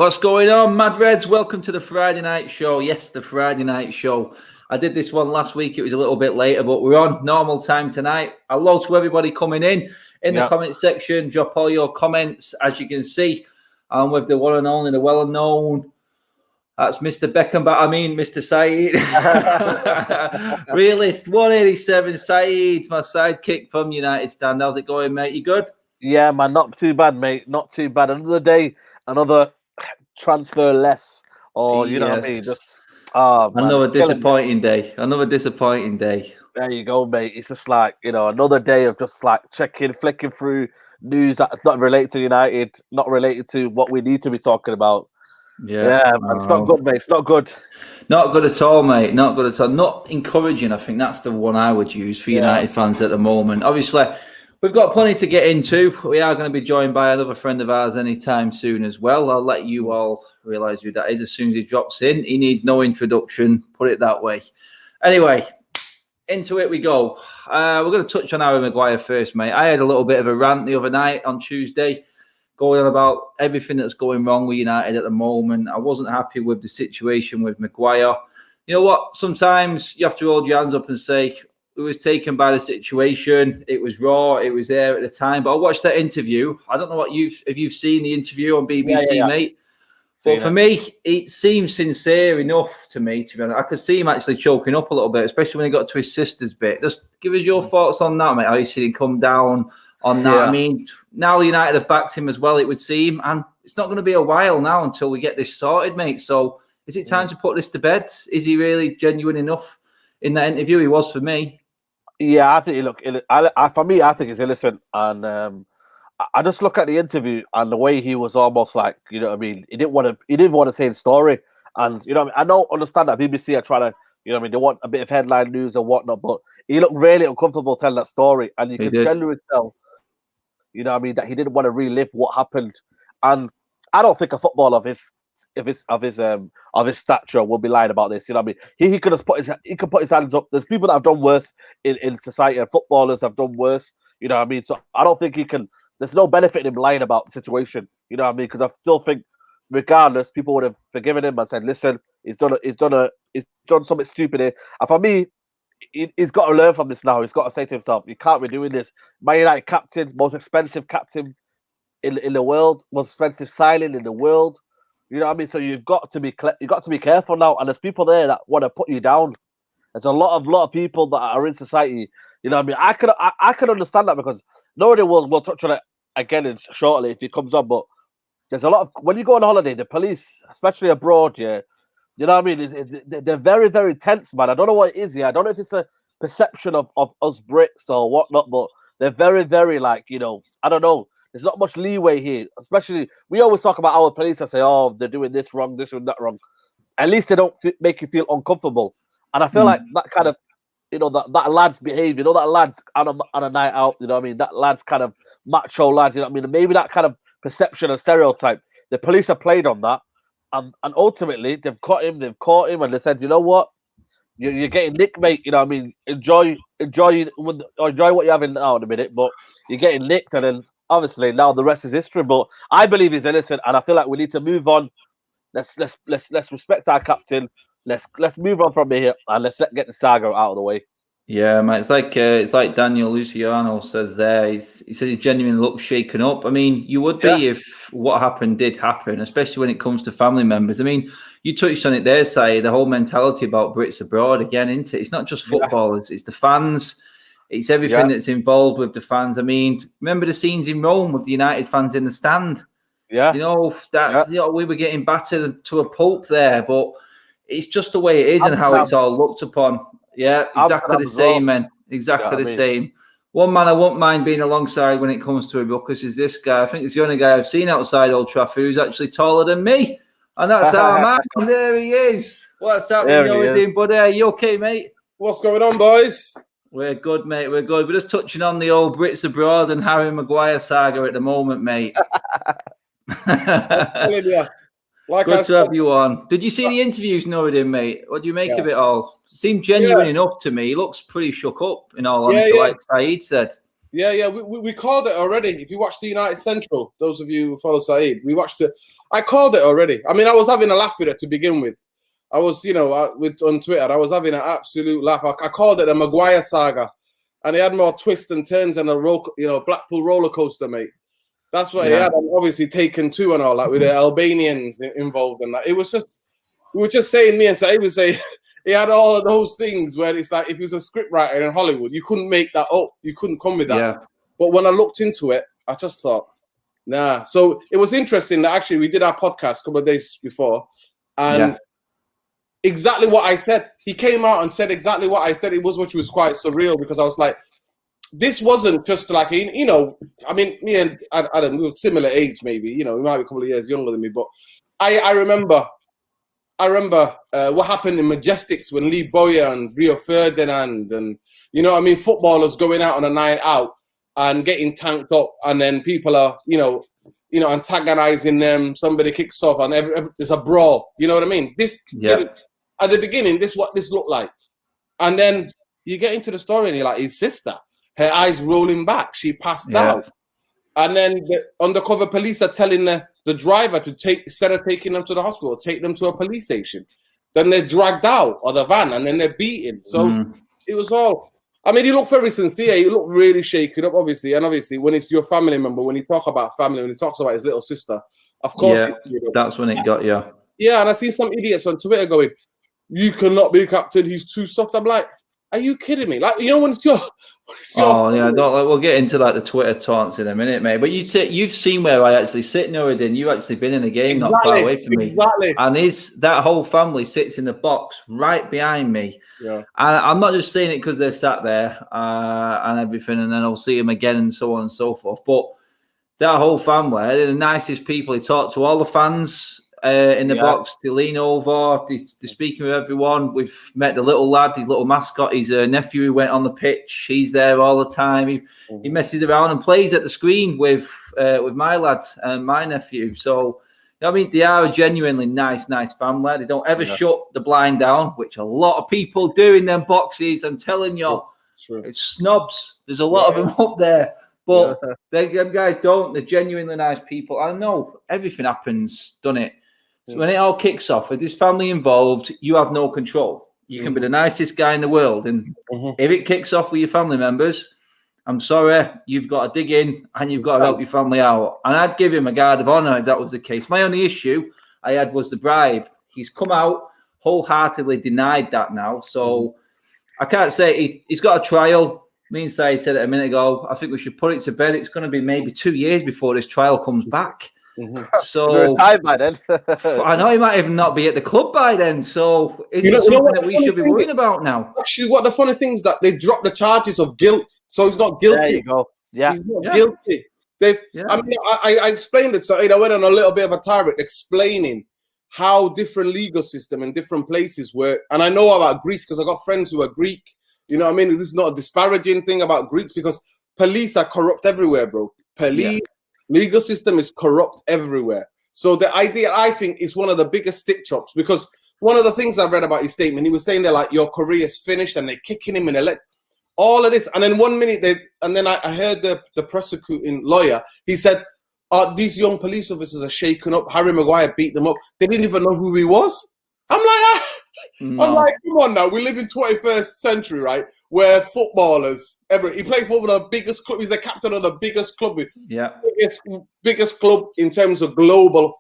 What's going on, Mad Reds? Welcome to the Friday night show. Yes, the Friday night show. I did this one last week. It was a little bit later, but we're on normal time tonight. Hello to everybody coming in the comment section. Drop all your comments, as you can see. I'm with the one and only, the well-known. That's Mr. Mr. Saeed. Realist 187, Saeed, my sidekick from United Stand. How's it going, mate? You good? Yeah, man, not too bad, mate. Not too bad. Another day, another transfer less. Or, you know what I mean? Just, another disappointing day. Another disappointing day. There you go, mate. It's just like, another day of just like flicking through news that's not related to United, not related to what we need to be talking about. Yeah, man, it's not good, mate. It's not good. Not good at all, mate. Not good at all. Not encouraging. I think that's the one I would use for United fans at the moment. Obviously, we've got plenty to get into. We are going to be joined by another friend of ours anytime soon as well. I'll let you all realise who that is as soon as he drops in. He needs no introduction, put it that way. Anyway, into it we go. We're going to touch on Harry Maguire first, mate. I had a little bit of a rant the other night on Tuesday, going on about everything that's going wrong with United at the moment. I wasn't happy with the situation with Maguire. You know what? Sometimes you have to hold your hands up and say, it was taken by the situation. It was raw. It was there at the time. But I watched that interview. I don't know if you've seen the interview on BBC, mate. But for me, it seemed sincere enough to me, to be honest. I could see him actually choking up a little bit, especially when he got to his sister's bit. Just give us your thoughts on that, mate. How you see him come down on that. I mean, now United have backed him as well, it would seem. And it's not going to be a while now until we get this sorted, mate. So is it time to put this to bed? Is he really genuine enough in that interview? He was for me. Yeah, I think for me, I think he's innocent, and I just look at the interview and the way he was almost like, you know what I mean. He didn't want to say the story, and you know what I mean. I don't understand that BBC are trying to, you know what I mean. They want a bit of headline news and whatnot, but he looked really uncomfortable telling that story, and you can genuinely tell, you know what I mean, that he didn't want to relive what happened. And I don't think a footballer of his stature will be lying about this. You know what I mean? He could have put his hands up. There's people that have done worse in society, and footballers have done worse. You know what I mean? So I don't think he can. There's no benefit in him lying about the situation. You know what I mean? Because I still think, regardless, people would have forgiven him and said, "Listen, he's done something stupid here." And for me, he's got to learn from this now. He's got to say to himself, "You can't be doing this." Man United captain, most expensive captain in the world, most expensive signing in the world. You know what I mean? So you've got to be careful now. And there's people there that want to put you down. There's a lot of people that are in society. You know what I mean? I could understand that, because nobody will touch on it again shortly if he comes on. But there's a lot of, when you go on holiday, the police, especially abroad, you know what I mean? They're very, very tense, man. I don't know what it is. I don't know if it's a perception of us Brits or whatnot, but they're very, very like, I don't know. There's not much leeway here, especially we always talk about our police and say, "Oh, they're doing this wrong, this and that wrong." At least they don't make you feel uncomfortable. And I feel like that kind of, that lad's behavior, that lad's on a night out, you know what I mean? That lad's kind of macho lads, you know what I mean? Maybe that kind of perception and stereotype. The police have played on that, and ultimately they've caught him, and they said, "You know what? You're getting nicked, mate. You know what I mean? Enjoy what you're having now in a minute, but you're getting nicked." And then obviously now the rest is history. But I believe he's innocent, and I feel like we need to move on. Let's respect our captain. Let's move on from here, and let's get the saga out of the way. Yeah, man. It's like Daniel Luciano says there. He said he genuinely looks shaken up. I mean, you would be if what happened did happen, especially when it comes to family members. I mean, you touched on it there, Sai, the whole mentality about Brits abroad again, isn't it? It's not just footballers, it's the fans, it's everything that's involved with the fans. I mean, remember the scenes in Rome with the United fans in the stand? Yeah. We were getting battered to a pulp there, but it's just the way it is and how it's all looked upon. Yeah, exactly the same, man. Exactly the same. One man I won't mind being alongside when it comes to a ruckus is this guy. I think it's the only guy I've seen outside Old Trafford who's actually taller than me. And that's our man. There he is. What's happening, buddy? Are you okay, mate? What's going on, boys? We're good, mate. We're good. We're just touching on the old Brits abroad and Harry Maguire saga at the moment, mate. Good to have you on. Did you see the interviews, Noureddin, mate? What do you make of it all? Seemed genuine enough to me. He looks pretty shook up, in all honesty, like Saeed said. Yeah. We called it already. If you watch the United Central, those of you who follow Saeed, we watched it. I called it already. I mean, I was having a laugh with it to begin with. I was, on Twitter, I was having an absolute laugh. I called it the Maguire saga, and it had more twists and turns than a Blackpool roller coaster, mate. That's what he had. And obviously Taken 2 and all that with the Albanians involved and that. It was just, we were just saying, me and Saeed was saying, he had all of those things where it's like, if he was a scriptwriter in Hollywood, you couldn't make that up. You couldn't come with that. Yeah. But when I looked into it, I just thought, nah. So it was interesting that actually we did our podcast a couple of days before, and exactly what I said. He came out and said exactly what I said. It was, which was quite surreal, because I was like, this wasn't just like, I mean, me and Adam, we were similar age, maybe, he might be a couple of years younger than me, but I remember what happened in Majestics when Lee Boyer and Rio Ferdinand and, footballers going out on a night out and getting tanked up, and then people are, antagonizing them. Somebody kicks off and there's a brawl. You know what I mean? At the beginning, this is what this looked like. And then you get into the story and you're like, his sister, her eyes rolling back. She passed out. And then the undercover police are telling the driver to instead of taking them to the hospital, take them to a police station. Then they're dragged out of the van and then they're beaten. So it was all, I mean, he looked very sincere. He looked really shaken up, obviously. And obviously, when it's your family member, when he talks about family, when he talks about his little sister, of course. That's when it got you. Yeah, and I see some idiots on Twitter going, you cannot be captain, he's too soft. I'm like, are you kidding me? Like, when it's your we'll get into like the Twitter taunts in a minute, mate. But you've seen where I actually sit, Nuruddin. You've actually been in the game, not far away from me. And that whole family sits in the box right behind me. Yeah. And I'm not just saying it because they're sat there and everything, and then I'll see them again and so on and so forth. But that whole family, they're the nicest people. He talked to all the fans in the box. They lean over, they're speaking with everyone. We've met the little lad, his little mascot, his nephew who went on the pitch. He's there all the time. He messes around and plays at the screen with my lad and my nephew. So, I mean, they are a genuinely nice family. They don't ever shut the blind down, which a lot of people do in them boxes. I'm telling you, it's snobs. There's a lot of them up there. But them guys don't. They're genuinely nice people. I know everything happens, doesn't it? So when it all kicks off, with this family involved, you have no control. You can be the nicest guy in the world. And if it kicks off with your family members, I'm sorry, you've got to dig in and you've got to help your family out. And I'd give him a guard of honor if that was the case. My only issue I had was the bribe. He's come out, wholeheartedly denied that now. So I can't say he's got a trial. Me and Saeed said it a minute ago. I think we should put it to bed. It's going to be maybe 2 years before this trial comes back. So retired by then. I know he might even not be at the club by then. So is it something that we should be worrying about now? Actually, what the funny thing is that they dropped the charges of guilt, so he's not guilty. There you go. Yeah, he's not guilty. I mean, I explained it. So I went on a little bit of a tirade explaining how different legal system in different places work. And I know about Greece because I got friends who are Greek. You know what I mean? This is not a disparaging thing about Greeks because police are corrupt everywhere, bro. Legal system is corrupt everywhere. So the idea, I think, is one of the biggest stick chops because one of the things I read about his statement, he was saying that like your career is finished and they're kicking him in the leg. All of this. And then 1 minute, I heard the prosecuting lawyer, he said, these young police officers are shaken up. Harry Maguire beat them up. They didn't even know who he was. I'm like, I'm like, come on now. We live in 21st century, right? Where footballers, he plays for the biggest club. He's the captain of the biggest club. Biggest club in terms of global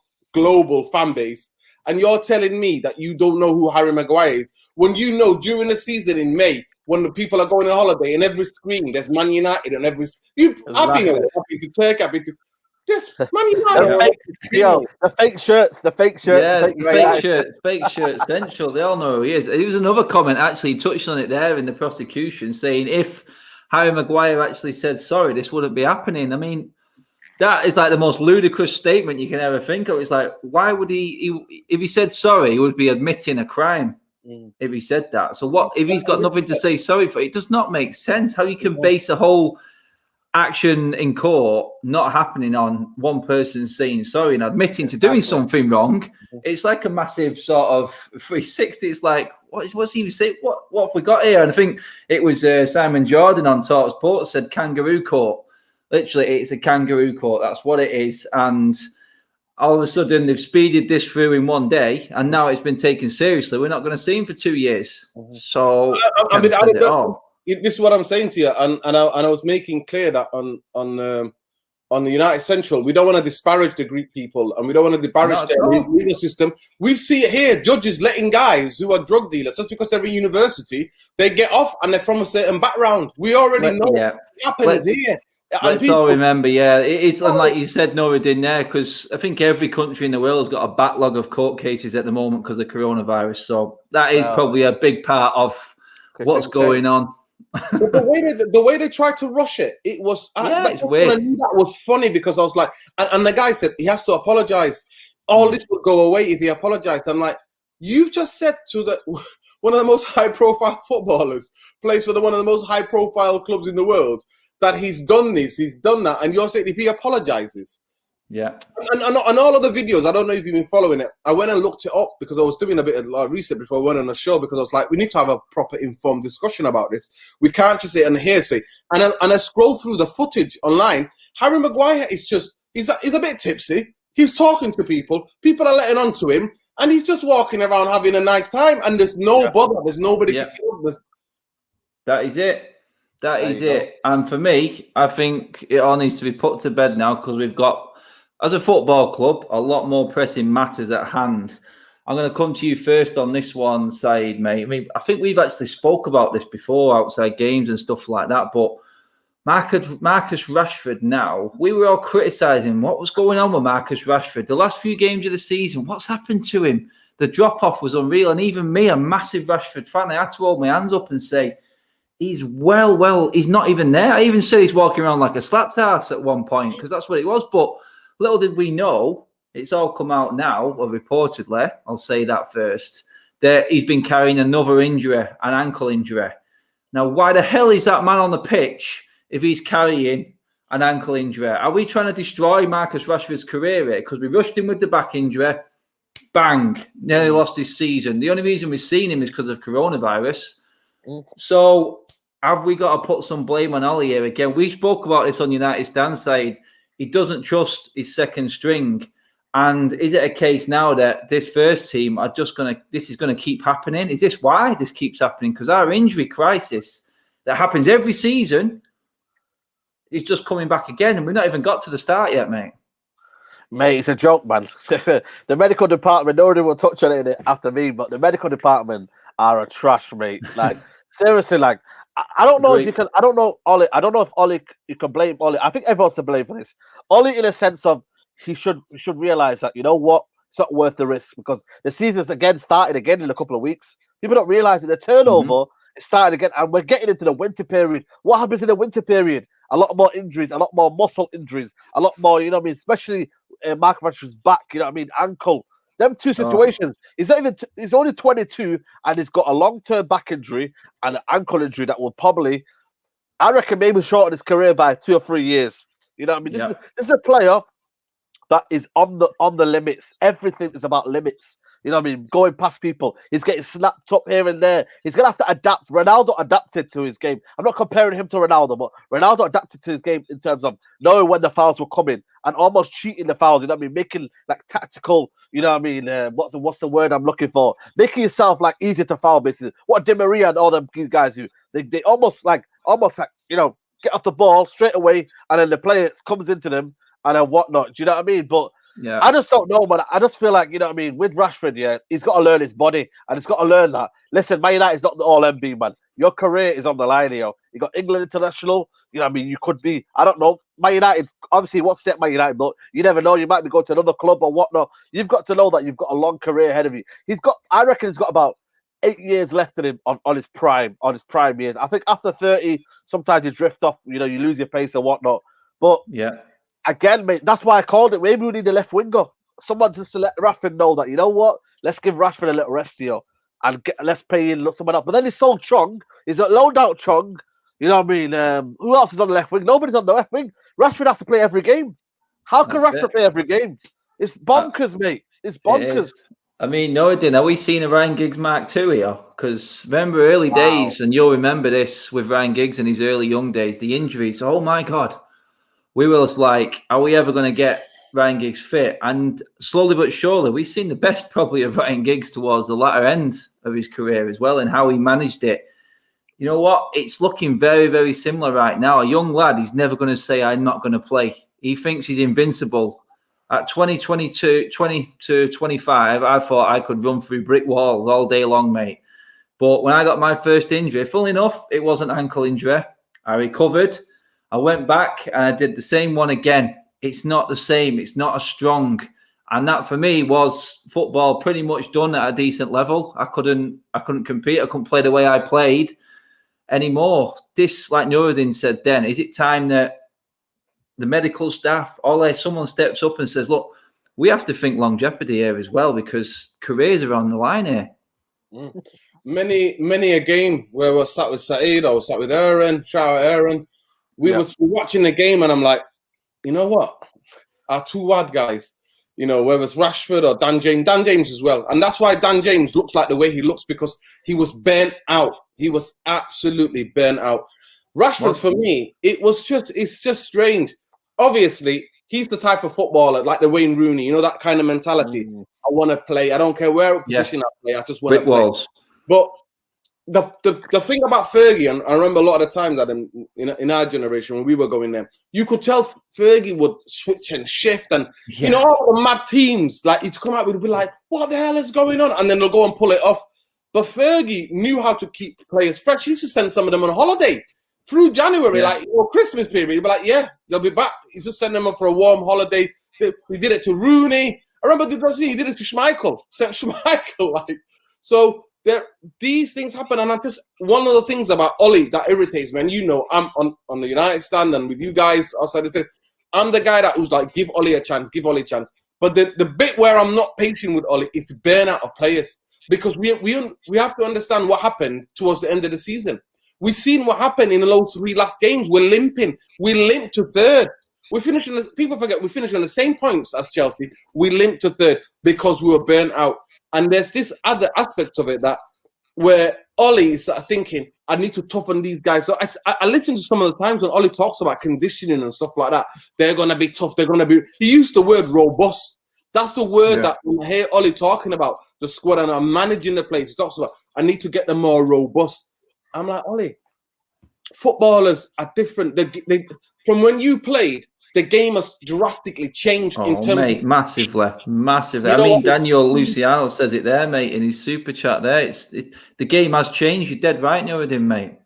fan base. And you're telling me that you don't know who Harry Maguire is when you know during the season in May when the people are going on holiday in every screen there's Man United and I've been happy to Turkey, happy to. Yes, Man United. The fake shirts. Yeah, fake shirt central. They all know who he is. There was another comment actually touched on it there in the prosecution saying if Harry Maguire actually said sorry, this wouldn't be happening. I mean, that is like the most ludicrous statement you can ever think of. It's like, why would he if he said sorry, he would be admitting a crime if he said that. So what if he's got nothing to say sorry for? It does not make sense how you can base a whole action in court not happening on one person saying sorry and admitting to doing something wrong. It's like a massive sort of 360. It's like, what's he saying? What have we got here? And I think it was Simon Jordan on Talk Sport said kangaroo court. Literally, it's a kangaroo court. That's what it is. And all of a sudden, they've speeded this through in one day, and now it's been taken seriously. We're not going to see him for 2 years. So, this is what I'm saying to you, and I was making clear that on the United Central, we don't want to disparage the Greek people, and we don't want to disparage their legal system. We see it here: judges letting guys who are drug dealers just because they're in university, they get off and they're from a certain background. We already know what happens here. Let's all remember, it's and like you said, Noradin there, because I think every country in the world has got a backlog of court cases at the moment because of coronavirus. So that is probably a big part of what's going on. But the way they tried to rush it, it was it's weird. I knew that was funny because I was like, and the guy said he has to apologize. All this would go away if he apologized. I'm like, you've just said to one of the most high-profile footballers, plays for one of the most high-profile clubs in the world, that he's done this, he's done that, and you're saying if he apologizes. Yeah. And all of the videos, I don't know if you've been following it. I went and looked it up because I was doing a bit of research before I went on the show because I was like, we need to have a proper informed discussion about this. We can't just say and hearsay. And I scroll through the footage online. Harry Maguire is just, he's a bit tipsy. He's talking to people. People are letting on to him. And he's just walking around having a nice time. And there's no bother. There's nobody. That is it. That is it. And for me, I think it all needs to be put to bed now because we've got, as a football club, a lot more pressing matters at hand. I'm going to come to you first on this one, Saeed, mate. I mean, I think we've actually spoke about this before outside games and stuff like that, but Marcus Rashford now, we were all criticising what was going on with Marcus Rashford. The last few games of the season, what's happened to him? The drop-off was unreal. And even me, a massive Rashford fan, I had to hold my hands up and say, he's he's not even there. I even said he's walking around like a slapped ass at one point because that's what it was. But little did we know, it's all come out now, or reportedly, I'll say that first, that he's been carrying another injury, an ankle injury. Now, why the hell is that man on the pitch if he's carrying an ankle injury? Are we trying to destroy Marcus Rashford's career here? Because we rushed him with the back injury, bang, nearly lost his season. The only reason we've seen him is because of coronavirus. So have we got to put some blame on Ole here again? We spoke about this on United Stand side. He doesn't trust his second string. And is it a case now that this first team are just this is going to keep happening? Is this why this keeps happening? Because our injury crisis that happens every season is just coming back again. And we've not even got to the start yet, mate. Mate, it's a joke, man. The medical department, nobody will touch on it after me, but the medical department are a trash, mate. Like, seriously, like, I don't know if you can. I don't know Ole. I don't know if Ole. You can blame Ole. I think everyone's to blame for this. Ole, in a sense of he should realize that, you know what, it's not worth the risk because the season's started again in a couple of weeks. People don't realize that the turnover is started again, and we're getting into the winter period. What happens in the winter period? A lot more injuries, a lot more muscle injuries, a lot more. You know what I mean? Especially Mark Rashford's back. You know what I mean? Ankle. Them two situations. He's only 22 and he's got a long-term back injury and an ankle injury that will probably, I reckon, maybe shorten his career by 2 or 3 years. You know what I mean? This is a player that is on the limits. Everything is about limits. You know what I mean? Going past people. He's getting snapped up here and there. He's going to have to adapt. Ronaldo adapted to his game. I'm not comparing him to Ronaldo, but Ronaldo adapted to his game in terms of knowing when the fouls were coming and almost cheating the fouls. You know what I mean? Making like tactical, you know what I mean? What's the word I'm looking for? Making yourself like easier to foul, basically. What Di Maria and all them guys do. They almost like, you know, get off the ball straight away and then the player comes into them and then whatnot. Do you know what I mean? But yeah, I just don't know, man. I just feel like, you know what I mean, with Rashford, he's got to learn his body and he's got to learn that. Listen, Man United's not the all-MB, man. Your career is on the line here. You got England international, you know what I mean? You could be, I don't know, Man United, obviously, what's set Man United, but you never know. You might be going to another club or whatnot. You've got to know that you've got a long career ahead of you. I reckon he's got about 8 years left in him on his prime years. I think after 30, sometimes you drift off, you know, you lose your pace or whatnot. But yeah. Again, mate, that's why I called it. Maybe we need a left winger. Someone just to let Rashford know that, you know what? Let's give Rashford a little rest here and let's pay in someone else. But then he sold Chong. He's loaned out Chong You know what I mean? Who else is on the left wing? Nobody's on the left wing. Rashford has to play every game. How can Rashford play every game? It's bonkers, mate. It's bonkers. I mean, no, it didn't. Are we seeing a Ryan Giggs Mark II here? Because remember early days, and you'll remember this with Ryan Giggs in his early young days, the injuries. Oh my God. We were just like, are we ever going to get Ryan Giggs fit? And slowly but surely, we've seen the best probably of Ryan Giggs towards the latter end of his career as well, and how he managed it. You know what? It's looking very, very similar right now. A young lad, he's never going to say, I'm not going to play. He thinks he's invincible. At 20 to 25, I thought I could run through brick walls all day long, mate. But when I got my first injury, funnily enough, it was an ankle injury. I recovered. I went back and I did the same one again. It's not the same. It's not as strong. And that for me was football pretty much done at a decent level. I couldn't compete. I couldn't play the way I played anymore. This, like Nuruddin said then, is it time that the medical staff, someone steps up and says, look, we have to think longevity here as well, because careers are on the line here. Many a game where we're sat with Saeed, I was sat with Aaron, shout out Aaron. We was watching the game and I'm like, you know what? Our two wide guys, you know, whether it's Rashford or Dan James as well. And that's why Dan James looks like the way he looks, because he was burnt out. He was absolutely burnt out. Rashford, for me, it's just strange. Obviously, he's the type of footballer like the Wayne Rooney, you know, that kind of mentality. I want to play. I don't care where position I play. I just want to play. But the thing about Fergie, and I remember a lot of the times that in our generation when we were going there, you could tell Fergie would switch and shift, and you know, all the mad teams like he'd come out, we'd be like, "What the hell is going on?" And then they'll go and pull it off. But Fergie knew how to keep players fresh. He used to send some of them on holiday through January, like Christmas period. He'd be like, "Yeah, they'll be back." He's just sending them for a warm holiday. We did it to Rooney. I remember he did it to Schmeichel. Sent Schmeichel like so. These things happen, and I'm just one of the things about Ole that irritates me. And you know, I'm on the United stand, and with you guys outside the city, I'm the guy that who's like, give Ole a chance, give Ole a chance. But the bit where I'm not patient with Ole is the burnout of players, because we have to understand what happened towards the end of the season. We've seen what happened in those 3 last games. We're limping. We limped to third. People forget we finished on the same points as Chelsea. We limped to third because we were burnt out. And there's this other aspect of it that where Ole is thinking, I need to toughen these guys. So I listen to some of the times when Ole talks about conditioning and stuff like that. They're going to be tough. They're going to be... He used the word robust. That's the word that when I hear Ole talking about the squad and I'm managing the place. He talks about, I need to get them more robust. I'm like, Ole, footballers are different. They from when you played, the game has drastically changed in terms of... massively. You I know mean, Daniel Luciano says it there, mate, in his super chat there. The game has changed. You're dead right, Nuruddin, mate.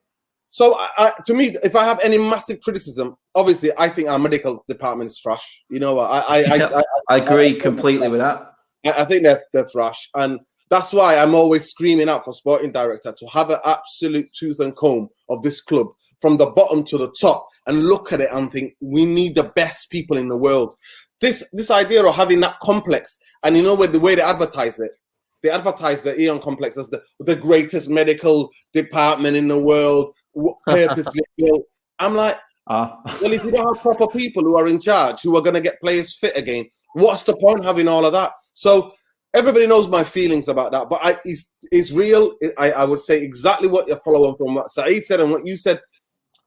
So, to me, if I have any massive criticism, obviously, I think our medical department is trash. You know, I agree completely with that. I think they're trash. And that's why I'm always screaming out for sporting director to have an absolute tooth and comb of this club from the bottom to the top and look at it and think we need the best people in the world. This idea of having that complex, and you know, with the way they advertise the Eon complex as the greatest medical department in the world, purposely built. I'm like, well, if you don't have proper people who are in charge, who are going to get players fit again, what's the point having all of that? So everybody knows my feelings about that, but it's real. I would say exactly what you're following from what Saeed said and what you said.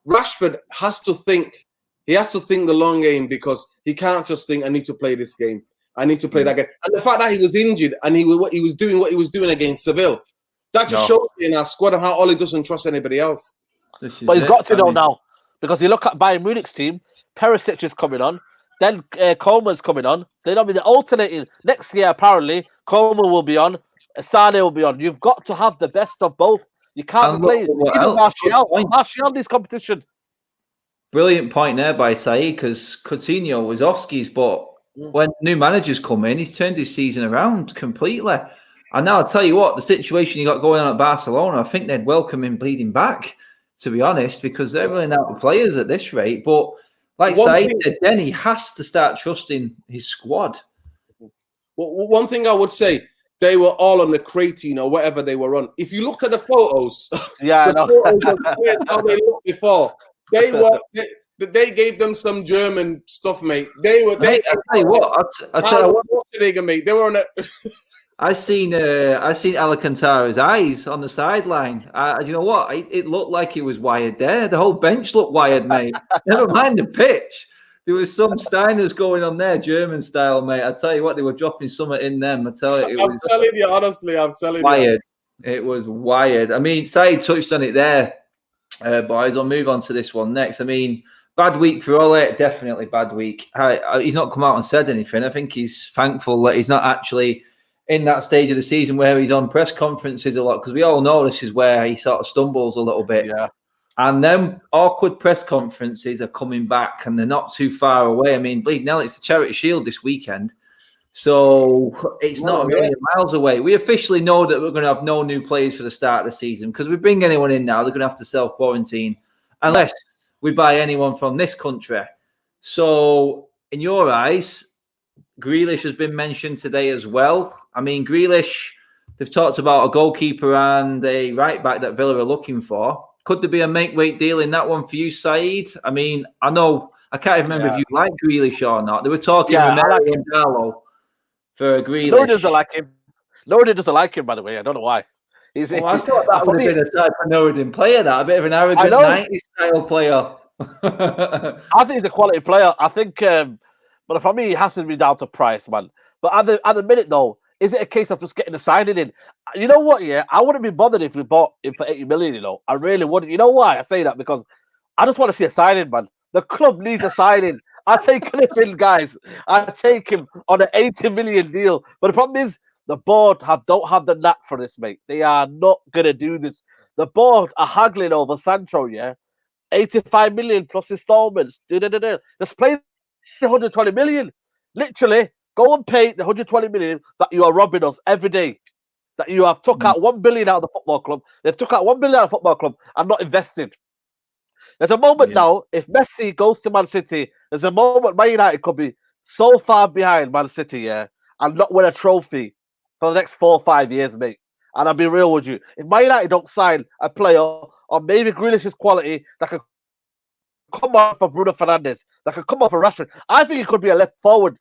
Rashford has to think. He has to think the long game, because he can't just think, I need to play this game. I need to play that game. And the fact that he was injured and he was doing what he was doing against Seville, that just shows in our squad and how Ole doesn't trust anybody else. But he's got to know now, because you look at Bayern Munich's team, Perisic is coming on, then Coleman's coming on. They're alternating. Next year, apparently, Coleman will be on, Sane will be on. You've got to have the best of both. You can't play Martial this competition. Brilliant point there by Saeed, because Coutinho was off skis, but when new managers come in, he's turned his season around completely. And now I'll tell you what, the situation you got going on at Barcelona, I think they'd welcome him bleeding back, to be honest, because they're running out of players at this rate. But like Saeed said, then he has to start trusting his squad. Well, one thing I would say, they were all on the creatine or whatever they were on. If you looked at the photos, Yeah, I know. photos of how they looked before, they gave them some German stuff, mate. They were. Mate, I tell you what, Mate. They were on it. I seen Alcantara's eyes on the sideline. You know what? It looked like he was wired there. The whole bench looked wired, mate. Never mind the pitch. There was some Steiners going on there, German style, mate. I tell you what, they were dropping something in them. I'm telling you, honestly, I'm telling wired. You. It was wired. I mean, Said touched on it there, boys. I'll move on to this one next. I mean, bad week for Ole, definitely bad week. He's not come out and said anything. I think he's thankful that he's not actually in that stage of the season where he's on press conferences a lot, because we all know this is where he sort of stumbles a little bit. Yeah. And then awkward press conferences are coming back, and they're not too far away. I mean, bleed now, it's the Charity Shield this weekend. So it's not a million miles away. We officially know that we're going to have no new players for the start of the season, because if we bring anyone in now, they're going to have to self-quarantine unless we buy anyone from this country. So in your eyes, Grealish has been mentioned today as well. I mean, Grealish, they've talked about a goalkeeper and a right-back that Villa are looking for. Could there be a make-weight deal in that one for you, Said? I mean, I can't even remember if you like Grealish or not. They were talking Romero and Darlow for Grealish. Nobody doesn't like him. Nobody doesn't like him, by the way. I don't know why. I thought that would have been a type of Northern player, a bit of an arrogant 90s style player. I think he's a quality player. I think, but for me, it has to be down to price, man. But at the minute, though, is it a case of just getting the signing in? You know what, yeah? I wouldn't be bothered if we bought him for 80 million, you know. I really wouldn't. You know why I say that? Because I just want to see a signing, man. The club needs a signing. I take anything, guys. I take him on an 80 million deal. But the problem is, the board don't have the knack for this, mate. They are not going to do this. The board are haggling over Sancho, yeah? 85 million plus installments. Just play the 120 million. Literally, go and pay the 120 million that you are robbing us every day. That you have took out 1 billion out of the football club. They've took out 1 billion out of the football club and not invested. There's a moment now, if Messi goes to Man City, there's a moment Man United could be so far behind Man City, yeah, and not win a trophy for the next 4 or 5 years, mate. And I'll be real with you. If Man United don't sign a player, or maybe Grealish's quality, that could come off for Bruno Fernandes, that could come off for Rashford, I think it could be a left forward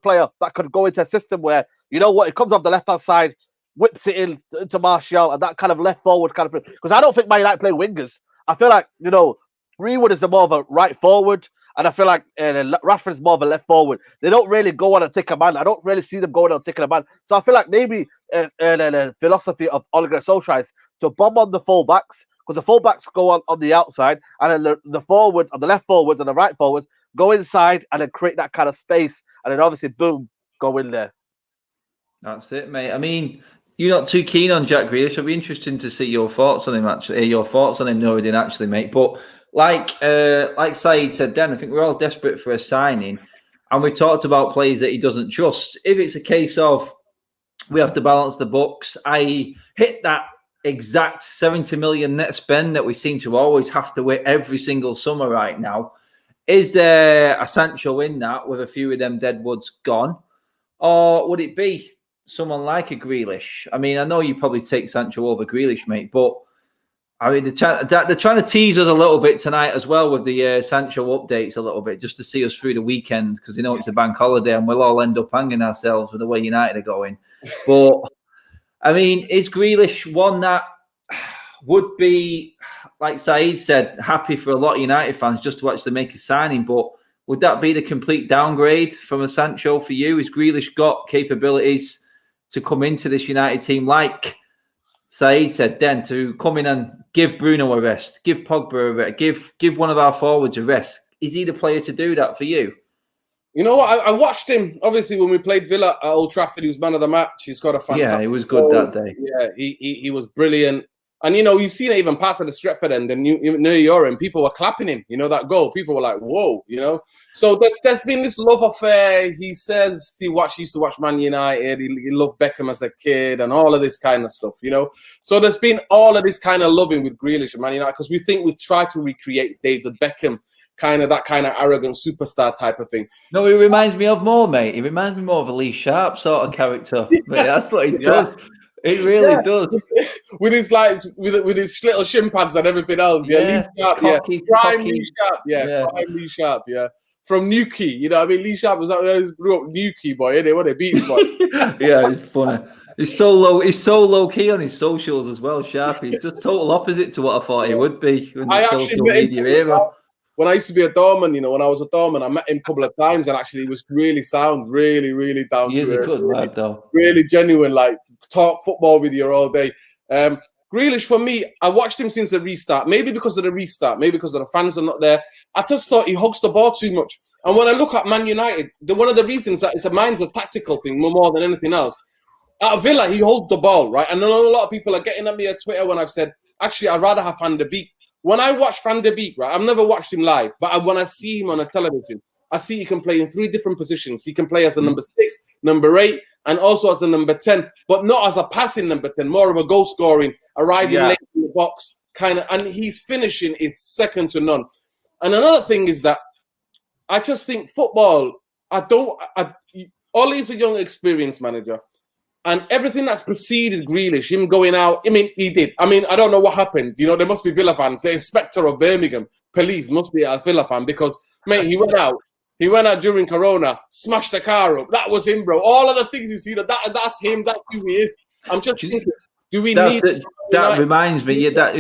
player that could go into a system where, you know what, it comes off the left-hand side, whips it into Martial, and that kind of left forward kind of, because I don't think Man United play wingers. I feel like, you know, Greenwood is the more of a right forward, and I feel like Rashford is more of a left forward. They don't really go on and take a man. I don't really see them going on and taking a man. So I feel like maybe the philosophy of Ole Gunnar Solskjaer is to bomb on the fullbacks, because the fullbacks go on the outside, and then the forwards, and the left forwards and the right forwards go inside and then create that kind of space, and then obviously, boom, go in there. That's it, mate. I mean, you're not too keen on Jack Grealish. It'll be interesting to see your thoughts on him, actually. Your thoughts on him, no, he didn't actually, mate. But like Said said then, I think we're all desperate for a signing, and we talked about players that he doesn't trust. If it's a case of we have to balance the books, i.e. hit that exact 70 million net spend that we seem to always have to hit every single summer right now, is there a Sancho in that with a few of them deadwoods gone? Or would it be someone like a Grealish? I mean, I know you probably take Sancho over Grealish, mate, but I mean, they're trying to tease us a little bit tonight as well with the Sancho updates a little bit, just to see us through the weekend, because you know it's a bank holiday and we'll all end up hanging ourselves with the way United are going. But I mean, is Grealish one that would be, like Said said, happy for a lot of United fans just to actually make a signing? But would that be the complete downgrade from a Sancho for you? Is Grealish got capabilities to come into this United team, like Said said then, to come in and give Bruno a rest, give Pogba a rest, give one of our forwards a rest? Is he the player to do that for you? You know what? I watched him, obviously, when we played Villa at Old Trafford. He was man of the match. He's got a fantastic he was good that day. Yeah, he was brilliant. And, you know, you seen it even past at the Stretford end and New York, and people were clapping him, you know, that goal. People were like, whoa, you know. So there's been this love affair. He says he used to watch Man United. He loved Beckham as a kid and all of this kind of stuff, you know. So there's been all of this kind of loving with Grealish and Man United, because we think we try to recreate David Beckham that kind of arrogant superstar type of thing. No, he reminds me of more, mate. He reminds me more of a Lee Sharp sort of character. But that's what he does. He really does. With his with his little shin pads and everything else. Lee Sharp, cocky. Lee Sharp, prime Lee Sharp, from Newquay, you know what I mean? Lee Sharp was out there, he grew up Newquay boy, innit? What a beach boy. Yeah, it's funny. He's so low key on his socials as well, Sharp. He's just total opposite to what I thought he would be in the social media era. When I used to be a doorman, you know, when I was a doorman, I met him a couple of times, and actually he was really sound, really, really down to earth. He's a good lad, though. Really genuine, like talk football with you all day. Grealish, for me, I watched him since the restart. Maybe because of the restart, maybe because of the fans are not there. I just thought he hugs the ball too much. And when I look at Man United, one of the reasons that mine's a tactical thing more than anything else. At Villa, he holds the ball, right? And I know a lot of people are getting at me on Twitter when I've said, actually, I'd rather have Van der Beek. When I watch Van der Beek, right, I've never watched him live, but when I see him on a television, I see he can play in 3 different positions. He can play as a number 6, number 8, and also as a number 10, but not as a passing number 10, more of a goal scoring, arriving late in the box, kind of, and his finishing is second to none. And another thing is that I just think football, Ole's a young, experienced manager. And everything that's preceded Grealish, him going out, I mean, he did. I mean, I don't know what happened. You know, there must be Villa fans. The inspector of Birmingham police must be a Villa fan because, mate, he went out during Corona, smashed the car up. That was him, bro. All of the things you see, that's him. That's who he is. I'm just thinking, do we need... That reminds me, that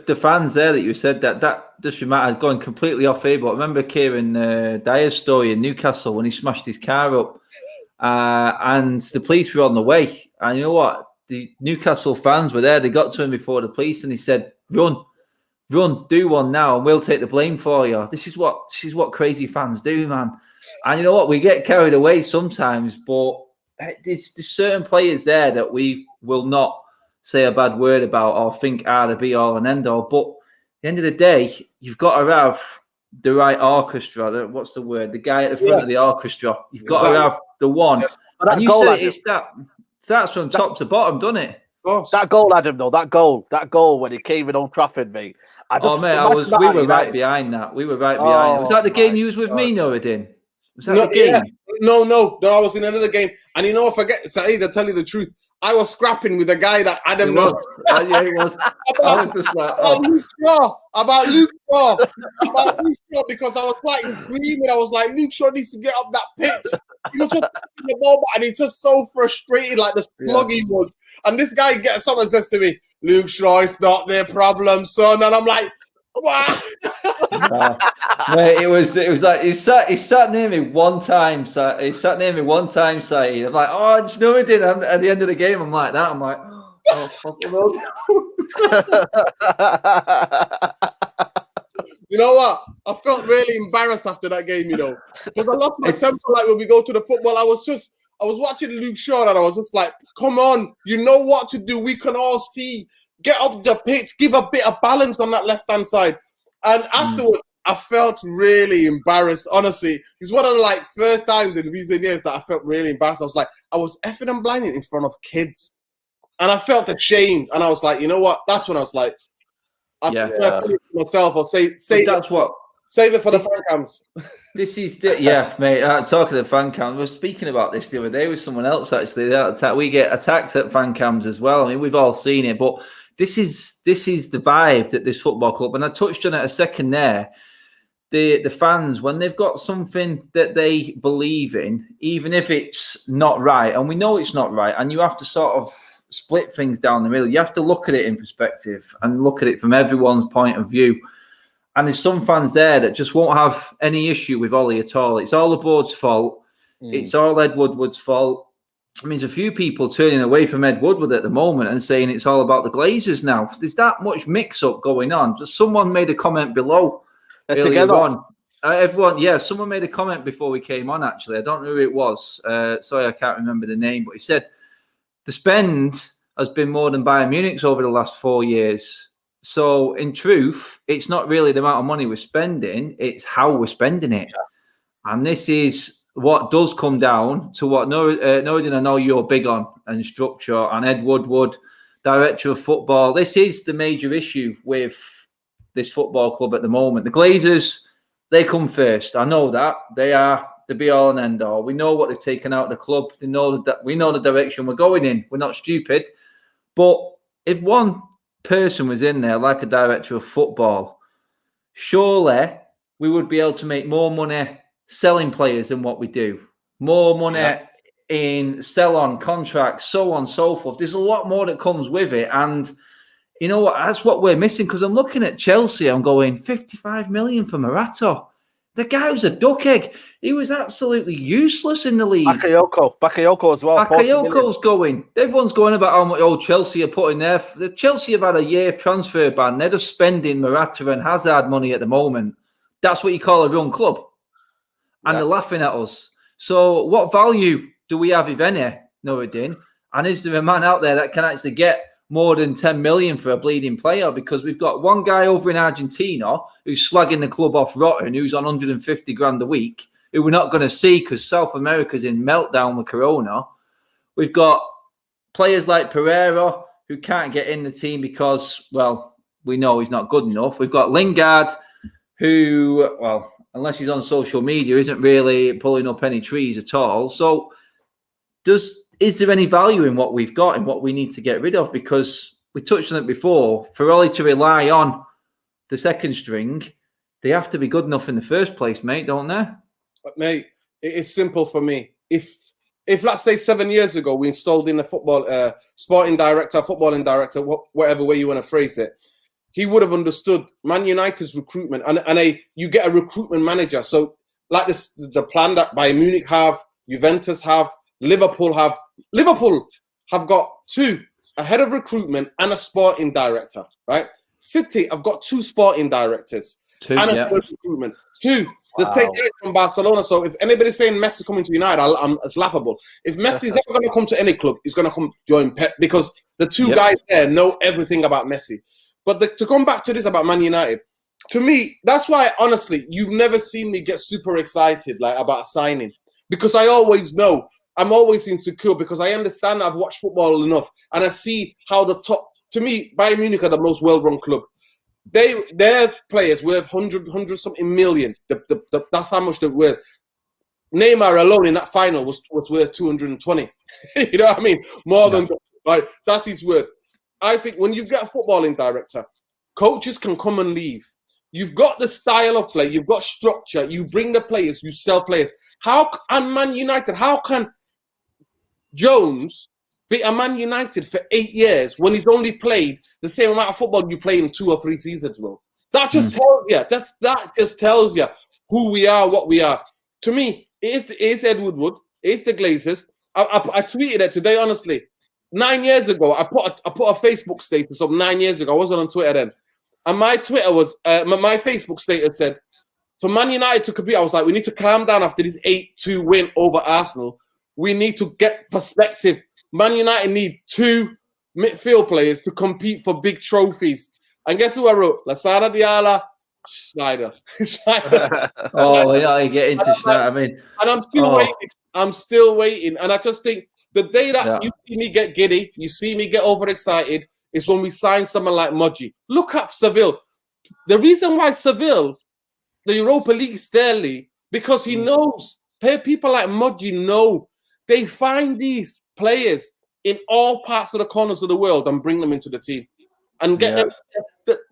the fans there that you said that just reminded, going completely off here, but I remember Kieran Dyer's story in Newcastle when he smashed his car up. And the police were on the way, and you know what? The Newcastle fans were there. They got to him before the police, and he said, "Run, do one now, and we'll take the blame for you." This is what crazy fans do, man. And you know what? We get carried away sometimes, but there's certain players there that we will not say a bad word about or think are the be all and end all. But at the end of the day, you've got to have the right orchestra. What's the word? The guy at the front of the orchestra. You've got to have the one. And you said it starts from top to bottom, doesn't it? That goal, Adam, though, that goal when he came in Old Trafford, mate. We were right behind that. We were right behind it. Was that the game you was with me, Noureddin? Was that the game? Yeah. No, I was in another game. And you know, I forget, Saeed, I'll tell you the truth. I was scrapping with a guy that Adam knows. Yeah, he was. I was just like, about Luke Shaw, because I was like screaming. I was like, Luke Shaw needs to get up that pitch. He was just the ball, and he's just so frustrated, like the slug he was. And this guy someone says to me, Luke Shaw is not their problem, son. And I'm like, what? Mate, it was like he sat near me one time. So he sat near me one time. Saying, I'm like, oh, it's Noureddin. And at the end of the game, I'm like that. I'm like, oh, fucking hell. You know what? I felt really embarrassed after that game. You know, because I lost my temper. Like when we go to the football, I was watching Luke Shaw, and I was just like, come on, you know what to do. We can all see. Get up the pitch, give a bit of balance on that left-hand side. And afterwards, I felt really embarrassed, honestly. It's one of the first times in recent years that I felt really embarrassed. I was like, I was effing and blinding in front of kids. And I felt ashamed. And I was like, you know what? That's when I was like, I put it to myself, or save it for the fan cams. This is mate. Talking to fan cams, we were speaking about this the other day with someone else. Actually, we get attacked at fan cams as well. I mean, we've all seen it, but this is the vibe that this football club. And I touched on it a second there. The fans, when they've got something that they believe in, even if it's not right, and we know it's not right, and you have to sort of split things down the middle. You have to look at it in perspective and look at it from everyone's point of view. And there's some fans there that just won't have any issue with Ole at all. It's all the board's fault. It's all Ed Woodward's fault. I mean, there's a few people turning away from Ed Woodward at the moment and saying it's all about the Glazers now. There's that much mix-up going on. Just someone made a comment below earlier on. Someone made a comment before we came on, actually. I don't know who it was. Sorry, I can't remember the name. But he said, the spend has been more than Bayern Munich's over the last 4 years. So, in truth, it's not really the amount of money we're spending. It's how we're spending it. Yeah. And this is what does come down to what Noureddin, I know you're big on, and structure, and Ed Woodward, director of football. This is the major issue with this football club at the moment. The Glazers they come first. I know that. They are the be-all and end-all. We know what they've taken out of the club. They know that we know the direction we're going in. We're not stupid. But if one person was in there, like a director of football, surely we would be able to make more money selling players than what we do. More money in sell-on contracts, so on and so forth. There's a lot more that comes with it. And you know what? That's what we're missing, because I'm looking at Chelsea. I'm going, 55 million for Morata. The guy was a duck egg. He was absolutely useless in the league. Bakayoko as well. Bakayoko's going. Everyone's going about how much old Chelsea are putting there. The Chelsea have had a year transfer ban. They're just spending Morata and Hazard money at the moment. That's what you call a run club. And they're laughing at us. So what value do we have, if any, Nuruddin? And is there a man out there that can actually get more than 10 million for a bleeding player? Because we've got one guy over in Argentina who's slagging the club off rotten, who's on 150 grand a week, who we're not going to see because South America's in meltdown with Corona. We've got players like Pereira who can't get in the team because, well, we know he's not good enough. We've got Lingard who, well, unless he's on social media, isn't really pulling up any trees at all. So is there any value in what we've got and what we need to get rid of? Because we touched on it before. For Ole to rely on the second string, they have to be good enough in the first place, mate, don't they? But mate, it is simple for me. If let's say 7 years ago we installed in the footballing director, whatever way you want to phrase it, he would have understood Man United's recruitment and you get a recruitment manager. So like this, the plan that Bayern Munich have, Juventus have, Liverpool have got two, a head of recruitment and a sporting director, right? City have got two sporting directors and a head of recruitment. Two, the take guys from Barcelona. So if anybody's saying Messi's coming to United, it's laughable. If Messi's ever going to come to any club, he's going to come join Pep, because the two guys there know everything about Messi. But to come back to this about Man United, to me, that's why, honestly, you've never seen me get super excited like about signing, because I always know. I'm always insecure because I understand I've watched football enough and I see how the top, to me, Bayern Munich are the most well-run club. Their players worth 100 something million. That's how much they're worth. Neymar alone in that final was worth 220. You know what I mean? More than, like, that's his worth. I think when you get a footballing director, coaches can come and leave. You've got the style of play, you've got structure, you bring the players, you sell players. And Man United, how can Jones be a Man United for 8 years when he's only played the same amount of football you play in 2 or 3 seasons, bro? That just tells you. That just tells you who we are, what we are. To me, it is Ed Woodward. It's the Glazers. I tweeted it today, honestly. 9 years ago, I put a Facebook status up 9 years ago. I wasn't on Twitter then. And my Twitter was, my Facebook status said, for Man United to compete, I was like, we need to calm down after this 8-2 win over Arsenal. We need to get perspective. Man United need 2 midfield players to compete for big trophies. And guess who I wrote? Lasana Diarra, Schneider. Oh, yeah, you get into Schneider. I mean, and I'm still waiting. I'm still waiting. And I just think the day that you see me get giddy, you see me get overexcited, is when we sign someone like Mudgy. Look at Seville. The reason why Seville, the Europa League is there, because he knows, people like Mudgy know, they find these players in all parts of the corners of the world and bring them into the team. And get them.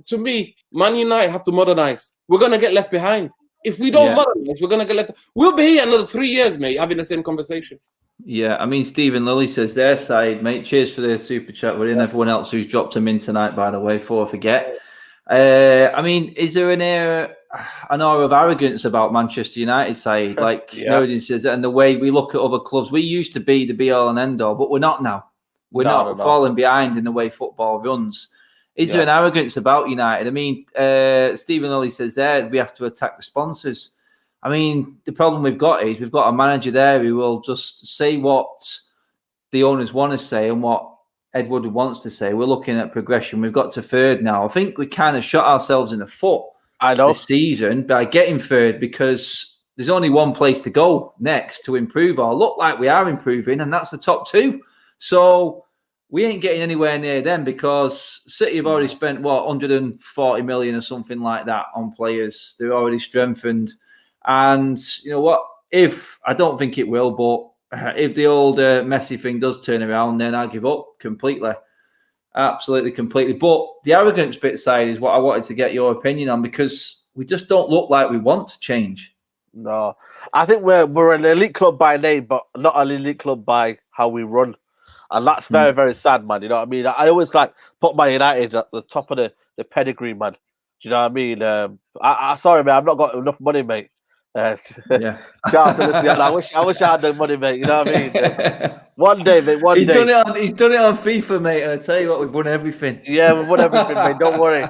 To me, Man United have to modernize. We're going to get left behind. If we don't modernize, we're going to get left. We'll be here another 3 years, mate, having the same conversation. Yeah, I mean, Stephen Lilly says their side, mate. Cheers for their super chat. We're in everyone else who's dropped them in tonight, by the way, before I forget. I mean, is there an air of arrogance about Manchester United side? Like Nuruddin says, and the way we look at other clubs, we used to be the be-all and end-all, but we're not now. We're not falling behind in the way football runs. Is there an arrogance about United? I mean, Stephen Lilly says there we have to attack the sponsors. I mean, the problem we've got is we've got a manager there who will just say what the owners want to say and what Ed Woodward wants to say. We're looking at progression. We've got to third now. I think we kind of shot ourselves in the foot this season by getting third, because there's only one place to go next to improve or look like we are improving, and that's the top 2. So we ain't getting anywhere near them because City have already spent, 140 million or something like that on players. They're already strengthened. And you know what? I don't think it will, but if the old Messi thing does turn around, then I'll give up completely. Absolutely, completely. But the arrogance bit side is what I wanted to get your opinion on, because we just don't look like we want to change. No, I think we're an elite club by name, but not an elite club by how we run. And that's very, very sad, man. You know what I mean? I always put Man United at the top of the pedigree, man. Do you know what I mean? Sorry, man, I've not got enough money, mate. Yeah. Shout out to this guy. I wish I had the money, mate. You know what I mean? One day, mate. He's done it on FIFA, mate. And I tell you what, we've won everything. Yeah, we've won everything, mate. Don't worry.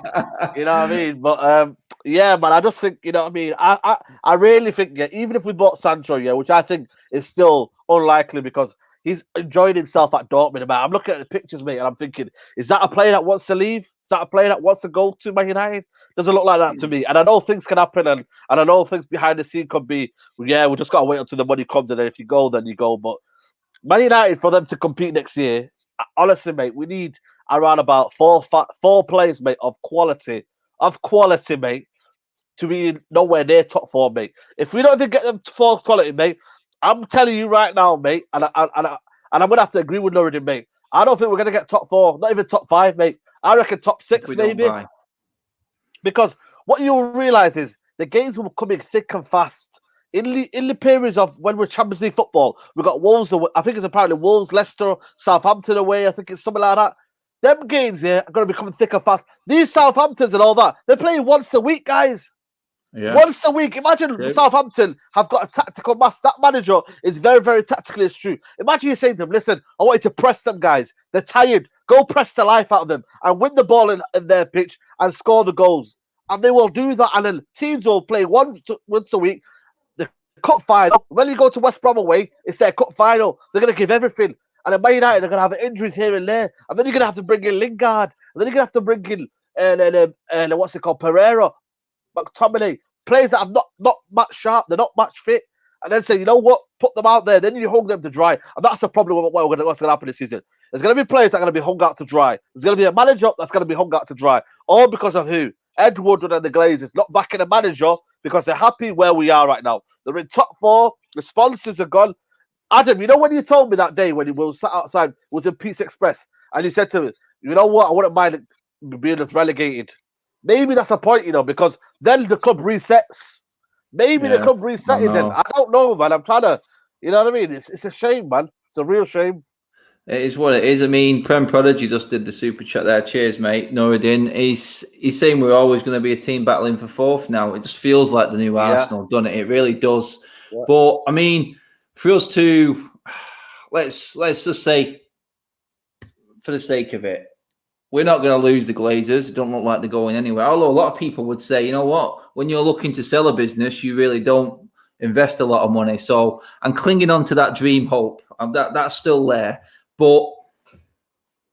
You know what I mean? But yeah, man. I just think, you know what I mean. I really think, even if we bought Sancho, which I think is still unlikely because he's enjoying himself at Dortmund. Man. I'm looking at the pictures, mate, and I'm thinking, is that a player that wants to leave? Is that a player that wants to go to Man United? Doesn't look like that to me. And I know things can happen, and I know things behind the scene could be, we just got to wait until the money comes, and then if you go, then you go. But Man United, for them to compete next year, honestly, mate, we need around about four players, mate, of quality, mate, to be nowhere near top four, mate. If we don't even get them for quality, mate, I'm telling you right now, mate, and I'm going to have to agree with Nuruddin, mate. I don't think we're going to get top four, not even top five, mate. I reckon top six, maybe. Because what you'll realise is the games will come in thick and fast. In the periods of when we're Champions League football, we've got Wolves, I think it's apparently Wolves, Leicester, Southampton away, I think it's something like that. Them games here are going to be coming thick and fast. These Southamptons and all that, they're playing once a week, guys. Yeah. Once a week. Imagine Southampton have got a tactical mass. That manager is very, very tactically astute. Imagine you saying to them, listen, I want you to press them, guys. They're tired. Go press the life out of them and win the ball in their pitch and score the goals. And they will do that. And then teams will play once a week. The cup final. When you go to West Brom away, it's their cup final. They're going to give everything. And at Man United, they're going to have injuries here and there. And then you're going to have to bring in Lingard. And then you're going to have to bring in, what's it called, Pereira, McTominay. Players that are not match sharp. They're not match fit. And then say, you know what? Put them out there. Then you hung them to dry. And that's the problem with what's going to happen this season. There's going to be players that are going to be hung out to dry. There's going to be a manager that's going to be hung out to dry. All because of who? Ed Woodward and the Glazers. Not backing a manager because they're happy where we are right now. They're in top four. The sponsors are gone. Adam, you know when you told me that day when we sat outside, was in Peace Express, and you said to me, you know what? I wouldn't mind being relegated. Maybe that's a point, because then the club resets. Maybe the club resetting then. I don't know, man. I'm trying to, you know what I mean? It's a shame, man. It's a real shame. It is what it is. I mean, Prem Prodigy just did the super chat there. Cheers, mate. Nuruddin. He's saying we're always going to be a team battling for fourth now. It just feels like the new Arsenal, doesn't it? It really does. Yeah. But, I mean, for us to, let's just say, for the sake of it, we're not going to lose the Glazers. It don't look like they're going anywhere. Although a lot of people would say, you know what? When you're looking to sell a business, you really don't invest a lot of money. So I'm clinging on to that dream hope. That's still there. But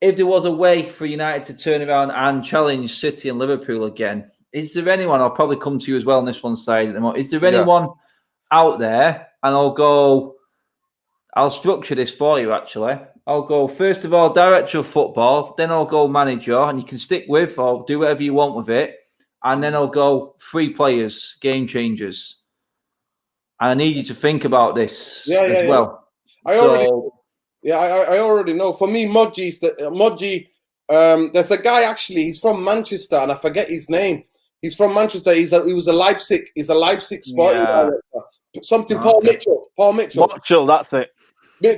if there was a way for United to turn around and challenge City and Liverpool again, is there anyone, I'll probably come to you as well on this one side at the moment, is there anyone out there, and I'll structure this for you actually. I'll go, first of all, director of football, then I'll go manager, and you can stick with or do whatever you want with it, and then I'll go 3 players, game changers. And I need you to think about this as well. I already know. For me, Modji, there's a guy actually, he's from Manchester, and I forget his name. He's from Manchester. He's a Leipzig sporting director. Something Paul Mitchell. Mitchell, that's it.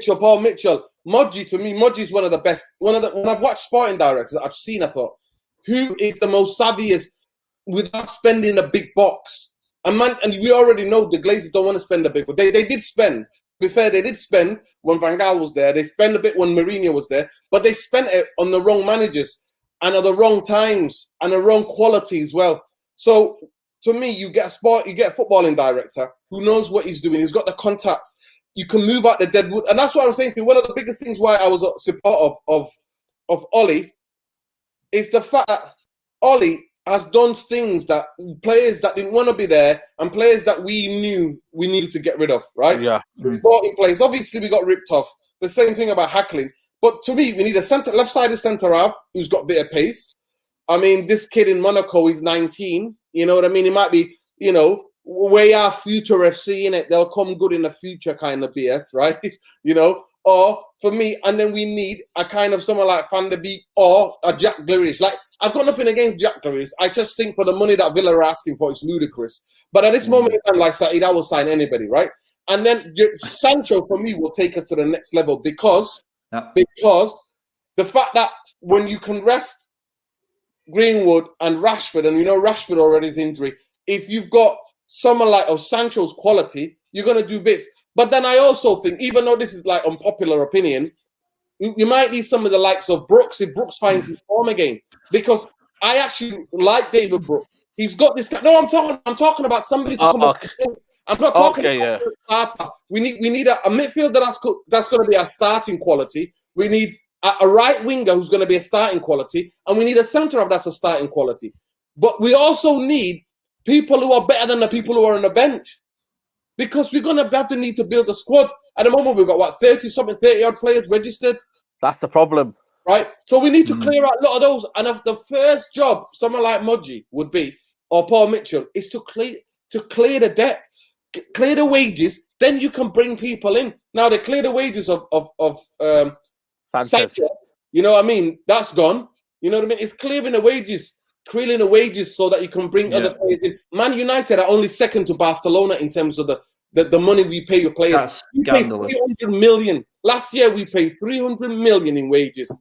Paul Mitchell. Modji, to me, Modji's one of the best. When I've watched sporting directors I've seen, I thought, who is the most savviest without spending a big box? And we already know the Glazers don't want to spend a big box. They did spend. To be fair, they did spend when Van Gaal was there. They spent a bit when Mourinho was there, but they spent it on the wrong managers and at the wrong times and the wrong quality as well. So to me, you get a footballing director who knows what he's doing. He's got the contacts. You can move out the deadwood, and that's what I'm saying to you. One of the biggest things why I was a support of Ole is the fact that Ole has done things that players that didn't want to be there and players that we knew we needed to get rid of, right? Yeah. Sporting players. Obviously, we got ripped off. The same thing about Hackling. But to me, we need a left-sided centre half who's got a bit of pace. I mean, this kid in Monaco is 19. You know what I mean? He might be, you know, way our future FC in it. They'll come good in the future kind of BS, right? You know, or for me, and then we need a kind of someone like Van der Beek or a Jack Grealish. Like, I've got nothing against Jack Grealish. I just think for the money that Villa are asking for, it's ludicrous. But at this moment in time, like Saeed, I will sign anybody, right? And then Sancho, for me, will take us to the next level because the fact that when you can rest Greenwood and Rashford, and you know Rashford already is injury, if you've got someone like Sancho's quality, you're going to do bits. But then I also think, even though this is like unpopular opinion, you might need some of the likes of Brooks if Brooks finds his form again. Because I actually like David Brooks. He's got this. No, I'm talking about somebody to come up. I'm not talking about a starter. We need a midfielder that's going to be a starting quality. We need a right winger who's going to be a starting quality, and we need a centre half that's a starting quality. But we also need people who are better than the people who are on the bench, because we're going to have to need to build a squad. At the moment, we've got, what, 30-odd players registered? That's the problem. Right? So we need to clear out a lot of those. And if the first job, someone like Mudgy would be, or Paul Mitchell, is to clear the debt, clear the wages, then you can bring people in. Now, they clear the wages of Sanchez. You know what I mean? That's gone. You know what I mean? It's clearing the wages so that you can bring other players in. Man United are only second to Barcelona in terms of the money we pay your players. That's scandalous. 300 million. Last year we paid 300 million in wages.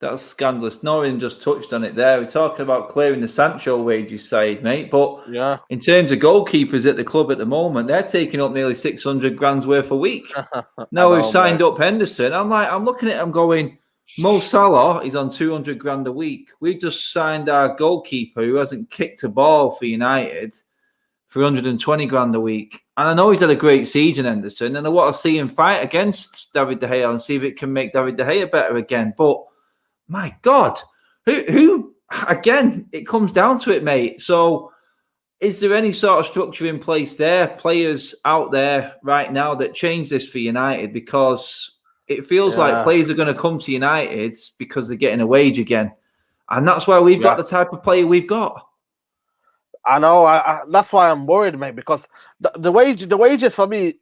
That's scandalous. Noreen just touched on it there. We're talking about clearing the Sancho wages side, mate. But in terms of goalkeepers at the club at the moment, they're taking up nearly 600 grand's worth a week. Now we've signed up Henderson. I'm looking at him going, Mo Salah is on 200 grand a week. We just signed our goalkeeper who hasn't kicked a ball for United for 120 grand a week. And I know he's had a great season, Henderson, and I want to see him fight against David De Gea and see if it can make David De Gea better again. But my God, who again, it comes down to it, mate. So is there any sort of structure in place there, players out there right now that change this for United? Because it feels like players are going to come to United because they're getting a wage again. And that's why we've got the type of player we've got. I know. That's why I'm worried, mate, because the wages for me,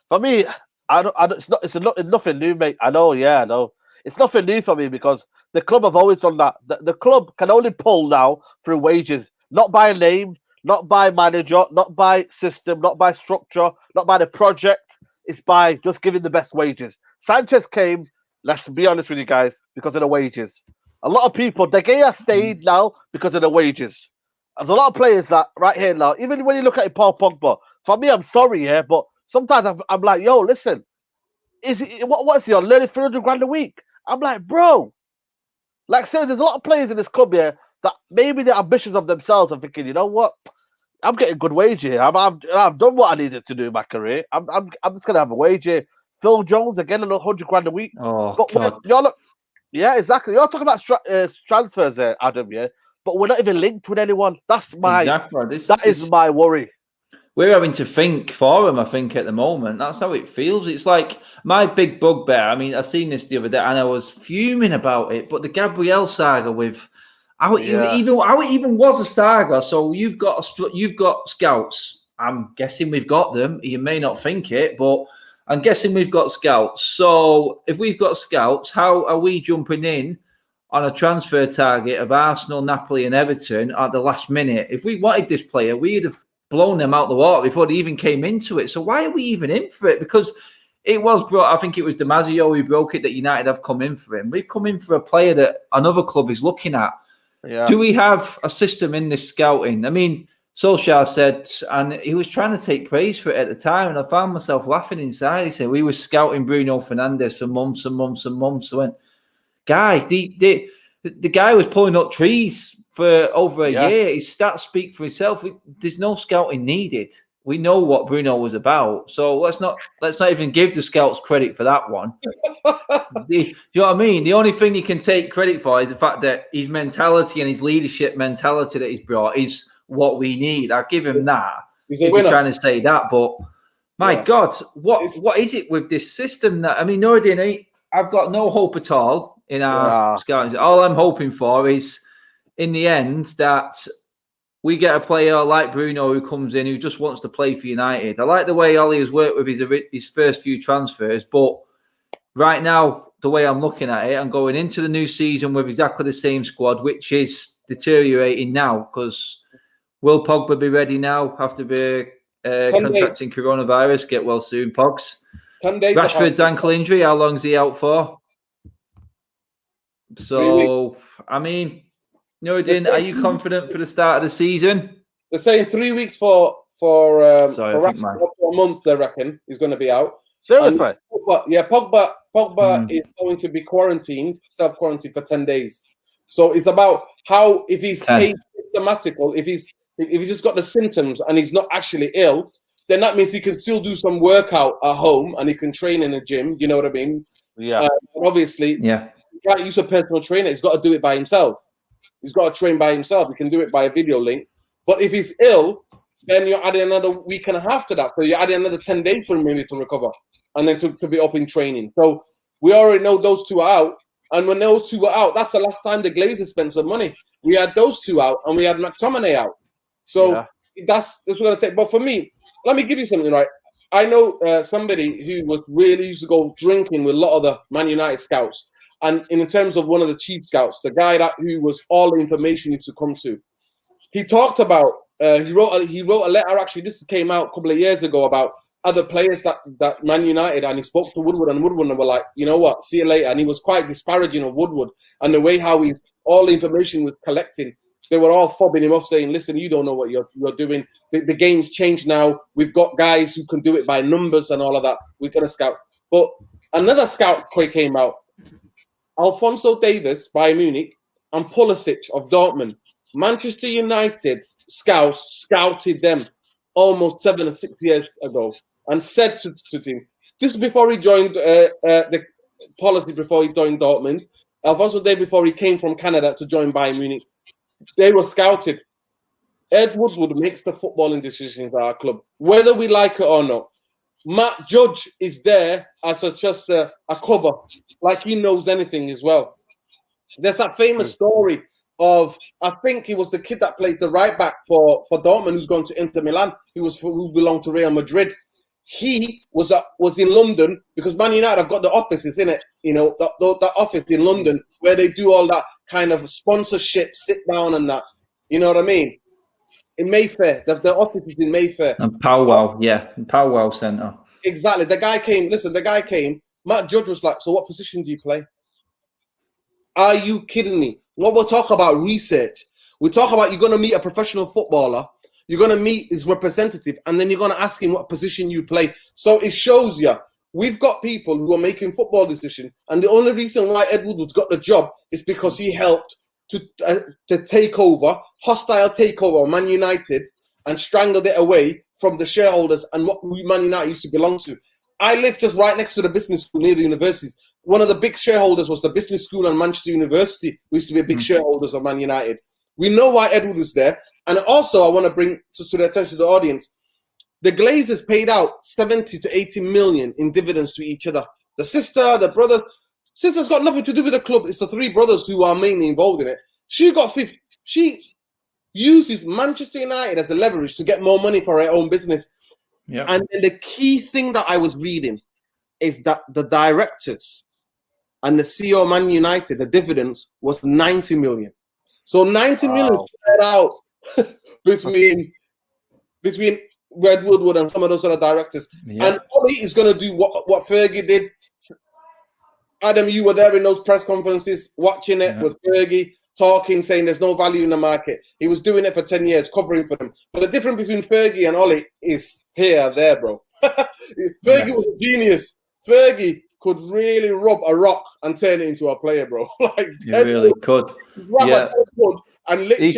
it's nothing new, mate. I know. It's nothing new for me because the club have always done that. The club can only pull now through wages, not by name, not by manager, not by system, not by structure, not by the project. It's by just giving the best wages. Sanchez came, let's be honest with you guys, because of the wages. A lot of people, De Gea stayed now because of the wages. There's a lot of players that right here now, even when you look at Paul Pogba, for me, I'm sorry, but sometimes I'm like, yo, listen, what's he on? Nearly 300 grand a week. I'm like, bro, like, seriously, there's a lot of players in this club here that maybe they're ambitious of themselves and thinking, you know what, I'm getting good wage here. I've done what I needed to do in my career. I'm just gonna have a wage here. Phil Jones again, another 100 grand a week. Oh, but yeah, exactly. You're talking about transfers there, Adam. Yeah, but we're not even linked with anyone. That's my that is my worry. We're having to think for him, I think, at the moment. That's how it feels. It's like my big bugbear. I mean, I seen this the other day and I was fuming about it. But the Gabriel saga with how it even was a saga. So you've got scouts. I'm guessing we've got them. You may not think it, but I'm guessing we've got scouts. So if we've got scouts, how are we jumping in on a transfer target of Arsenal, Napoli, and Everton at the last minute? If we wanted this player, we'd have blown them out the water before they even came into it. So why are we even in for it? Because it was brought, I think it was DiMaggio who broke it that United have come in for him. We've come in for a player that another club is looking at. Yeah. Do we have a system in this scouting? I mean, Solskjaer said, and he was trying to take praise for it at the time, and I found myself laughing inside. He said, we were scouting Bruno Fernandes for months and months and months. I went, guy, the guy was pulling up trees for over a year. His stats speak for itself. There's no scouting needed. We know what Bruno was about. So let's not even give the scouts credit for that one. You know what I mean? The only thing you can take credit for is the fact that his mentality and his leadership mentality that he's brought is what we need. I'll give him that. He's trying to say that, but my God, what is it with this system that, I mean, Nordin, I've got no hope at all in our scouting. All I'm hoping for is, in the end, that we get a player like Bruno who comes in who just wants to play for United. I like the way Ole has worked with his first few transfers, but right now, the way I'm looking at it, I'm going into the new season with exactly the same squad, which is deteriorating now because will Pogba be ready now after contracting coronavirus? Get well soon, Pogs. Rashford's ankle injury, how long is he out for? So, I mean, Nuruddin, are you confident for the start of the season? They're saying 3 weeks for Rashford, a month, they reckon, he's going to be out. Seriously? Pogba is going to be quarantined, self-quarantined for 10 days. So it's about how, if he's asymptomatical, if he's just got the symptoms and he's not actually ill, then that means he can still do some workout at home and he can train in a gym. You know what I mean? Yeah. Obviously, he can't use a personal trainer. He's got to do it by himself. He's got to train by himself. He can do it by a video link. But if he's ill, then you're adding another week and a half to that. So you're adding another 10 days for him maybe to recover and then to be up in training. So we already know those two are out. And when those two were out, that's the last time the Glazers spent some money. We had those two out and we had McTominay out. So that's what going to take. But for me, let me give you something, right? I know somebody who was really used to go drinking with a lot of the Man United scouts. And in terms of one of the chief scouts, the guy who was all the information used to come to, he talked about, he wrote a letter, actually, this came out a couple of years ago, about other players that Man United, and he spoke to Woodward, and Woodward were like, you know what, see you later. And he was quite disparaging of Woodward and the way how all the information was collecting. They were all fobbing him off, saying, listen, you don't know what you're doing. The game's changed now. We've got guys who can do it by numbers and all of that. We've got a scout. But another scout came out. Alphonso Davies, Bayern Munich, and Pulisic of Dortmund. Manchester United scouted them almost 7 or 6 years ago and said to him, this is before he joined the policy, before he joined Dortmund. Alphonso Davies, before he came from Canada to join Bayern Munich. They were scouted. Ed Woodward makes the footballing decisions at our club, whether we like it or not. Matt Judge is there as just a cover, like he knows anything as well. There's that famous story of, I think it was the kid that played the right back for Dortmund, who's going to Inter Milan, who belonged to Real Madrid. He was in London because Man United have got the offices in it, you know, that office in London where they do all that kind of sponsorship, sit down and that. You know what I mean? In Mayfair, the office is in Mayfair. And Powwow, Powwow Centre. Exactly. The guy came. Matt Judge was like, so what position do you play? Are you kidding me? What we'll talk about research. We talk about you're going to meet a professional footballer. You're going to meet his representative, and then you're going to ask him what position you play. So it shows you we've got people who are making football decisions, and the only reason why Ed Woodward's got the job is because he helped to take over, hostile takeover of Man United, and strangled it away from the shareholders and what Man United used to belong to. I live just right next to the business school near the universities. One of the big shareholders was the business school and Manchester University, who used to be big shareholders of Man United. We know why Ed Woodward was there. And also, I want to bring to the attention of the audience, the Glazers paid out 70 to 80 million in dividends to each other. The sister, the brother, sister's got nothing to do with the club. It's the three brothers who are mainly involved in it. She got 50. She uses Manchester United as a leverage to get more money for her own business. Yeah. And then the key thing that I was reading is that the directors and the CEO of Man United, the dividends was 90 million. So 90 million spread out between Red Woodward and some of those other directors. Yeah. And Ole is going to do what Fergie did. Adam, you were there in those press conferences, watching it with Fergie, talking, saying there's no value in the market. He was doing it for 10 years, covering for them. But the difference between Fergie and Ole is there, bro. Fergie was a genius. Fergie could really rub a rock and turn it into a player, bro. Like he really could. Yeah. And he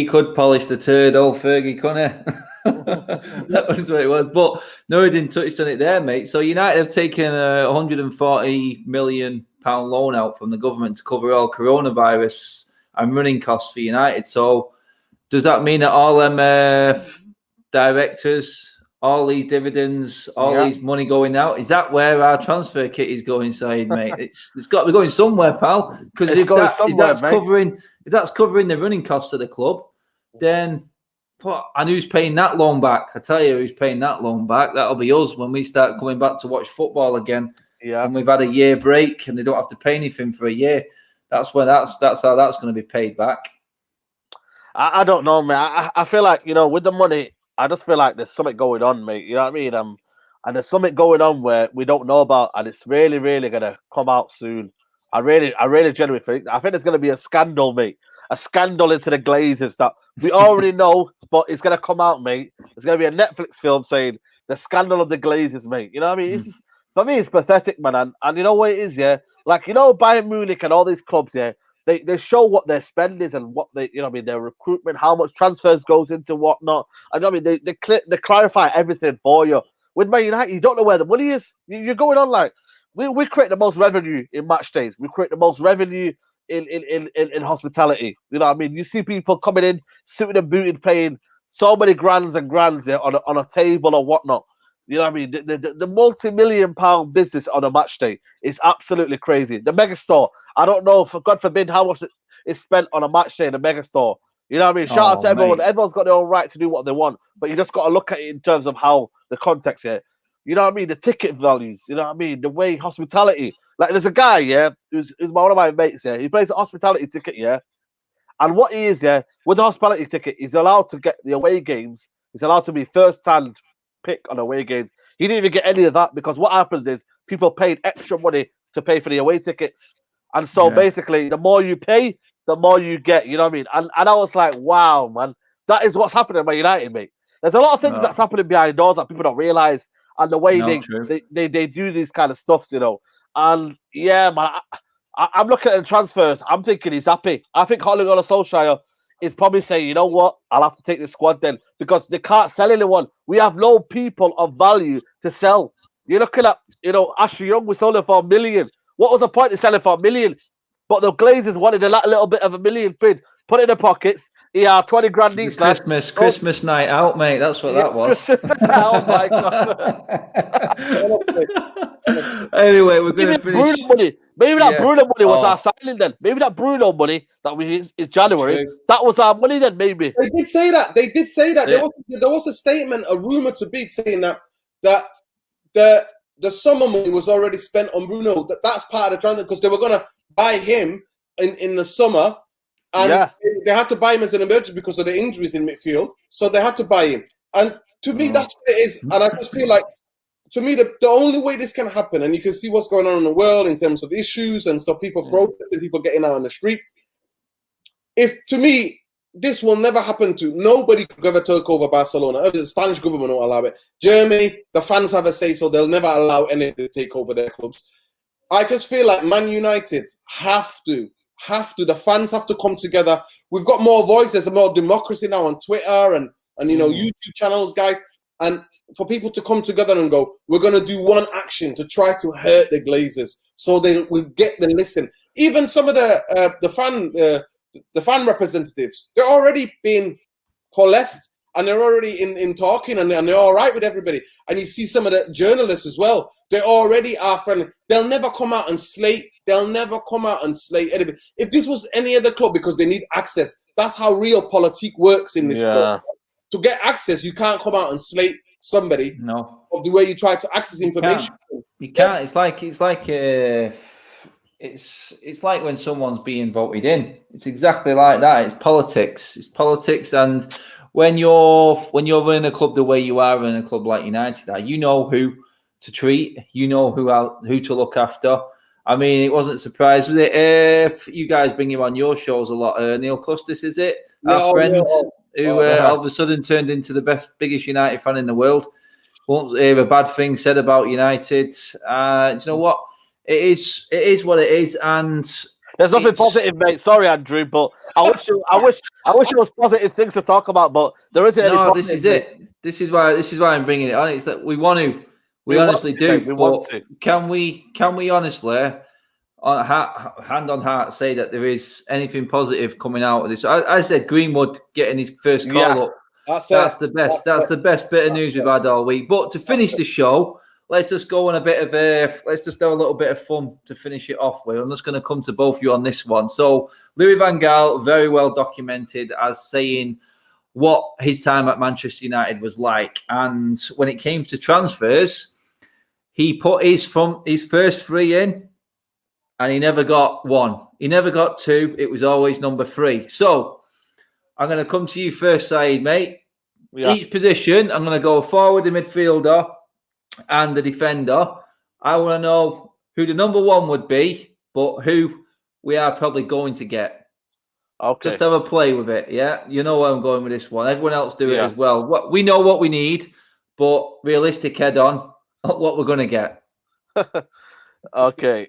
could polish the turtle, Fergie, couldn't he? That was what it was. But no, he didn't touch on it there, mate. So United have taken a £140 million loan out from the government to cover all coronavirus and running costs for United. So does that mean that all them directors all these dividends, all these money going out. Is that where our transfer kit is going, Saeed, mate? It's got to be going somewhere, pal. Because if that's covering the running costs of the club, then and who's paying that loan back? I tell you, who's paying that loan back? That'll be us when we start coming back to watch football again. Yeah, and we've had a year break, and they don't have to pay anything for a year. That's how that's going to be paid back. I don't know, man. I feel like, with the money, I just feel like there's something going on, mate. You know what I mean? And there's something going on where we don't know about, and it's really, really gonna come out soon. I really genuinely think. I think there's gonna be a scandal, mate. A scandal into the Glazers that we already know, but it's gonna come out, mate. There's gonna be a Netflix film saying the scandal of the Glazers, mate. You know what I mean? It's just, for me, it's pathetic, man. And you know what it is, yeah? Like, Bayern Munich and all these clubs, yeah. They show what their spend is and what their recruitment, how much transfers goes into whatnot. And they clarify everything for you. With Man United, you don't know where the money is. You're going on like we create the most revenue in match days. We create the most revenue in hospitality. You know what I mean? You see people coming in, suited and booted, paying so many grands and grands on a table or whatnot. You know what I mean? The multi-million-pound business on a match day is absolutely crazy. The megastore, I don't know, for God forbid, how much is spent on a match day in the megastore. You know what I mean? Shout out to everyone. Mate. Everyone's got their own right to do what they want, but you just got to look at it in terms of how the context here. You know what I mean? The ticket values. You know what I mean? The way hospitality. Like, there's a guy, yeah, who's one of my mates, yeah. He plays a hospitality ticket, yeah. And what he is, yeah, with the hospitality ticket, he's allowed to get the away games. He's allowed to be first-hand pick on away games. He didn't even get any of that because what happens is people paid extra money to pay for the away tickets. And so basically, the more you pay, the more you get. You know what I mean? And I was like, wow, man, that is what's happening at Man United, mate. There's a lot of things that's happening behind doors that people don't realize, and the way they do these kind of stuffs, And yeah, man, I'm looking at the transfers. I'm thinking he's happy. I think Ole Gunnar Solskjaer is probably saying, you know what, I'll have to take this squad then because they can't sell anyone. We have no people of value to sell. You're looking at, Ashley Young, we sold him for £1 million. What was the point of selling for £1 million? But the Glazers wanted a little bit of £1 million quid. Put it in their pockets. He had 20 grand each. Christmas night out, mate. That's what that was. Oh my God. Anyway, we're going to finish. Bruno money. Maybe that Bruno money was our signing then. Maybe that Bruno money that we in January, that was our money then, maybe. They did say that. Yeah. There was a statement, a rumor to be saying that the summer money was already spent on Bruno. That's part of the transfer because they were going to buy him in the summer. And they had to buy him as an emergency because of the injuries in midfield. So they had to buy him. And to me, that's what it is. And I just feel like, to me, the only way this can happen, and you can see what's going on in the world in terms of issues and stuff, people protesting, people getting out on the streets. To me, this will never happen to nobody could ever take over Barcelona. The Spanish government won't allow it. Germany, the fans have a say, so they'll never allow anyone to take over their clubs. I just feel like Man United have to. The fans have to come together. We've got more voice. There's more democracy now on Twitter and YouTube channels, guys. And for people to come together and go, we're going to do one action to try to hurt the Glazers, so they will get the listen. Even some of the fan representatives, they're already being coalesced and they're already in talking and they're all right with everybody. And you see some of the journalists as well. They already are friendly. They'll never come out and slate. Anybody. If this was any other club, because they need access, that's how real politics works in this club. To get access, you can't come out and slate somebody. No. Of the way you try to access information. You can't. It's like when someone's being voted in. It's exactly like that. It's politics. And when you're running a club the way you are running a club like United, you know who to treat, you know who to look after. I mean, it wasn't a surprise, was it? You guys bring him on your shows a lot. Neil Custis, is it? Our friend who all of a sudden turned into the biggest United fan in the world. Won't hear a bad thing said about United. Do you know what? It is what it is, and there's nothing positive, mate. Sorry, Andrew, but I wish there was positive things to talk about, but there isn't any. No, this is it. This is why I'm bringing it on. It's that we want to. We honestly do. But can we honestly, hand on heart, say that there is anything positive coming out of this? I said Greenwood getting his first call up That's the best. That's the best bit of news we've had all week. But to finish the show, let's just go on let's just have a little bit of fun to finish it off with. I'm just going to come to both of you on this one. So Louis van Gaal, very well documented as saying what his time at Manchester United was like. And when it came to transfers, he put his first 3 in, and he never got 1. He never got 2. It was always number 3. So I'm going to come to you first, Saeed, mate. Yeah. Each position, I'm going to go forward, the midfielder, and the defender. I want to know who the number 1 would be, but who we are probably going to get. Okay. Just have a play with it, yeah? You know where I'm going with this one. Everyone else do it as well. We know what we need, but realistic head on, what we're going to get. Okay.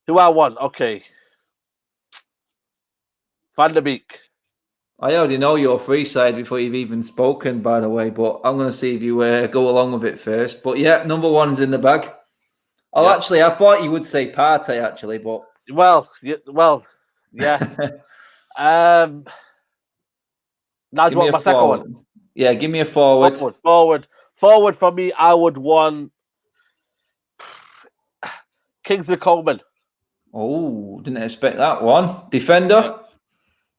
Who I want? Okay. Van der Beek. I already know your free side before you've even spoken, by the way, but I'm going to see if you go along with it first. But yeah, number 1's in the bag. Oh, actually, I thought you would say Partey, actually, but... Well, yeah. Now, do you want my second one? Yeah, give me a forward. Forward for me, I would want Kingsley Coleman. Oh, didn't expect that one. Defender?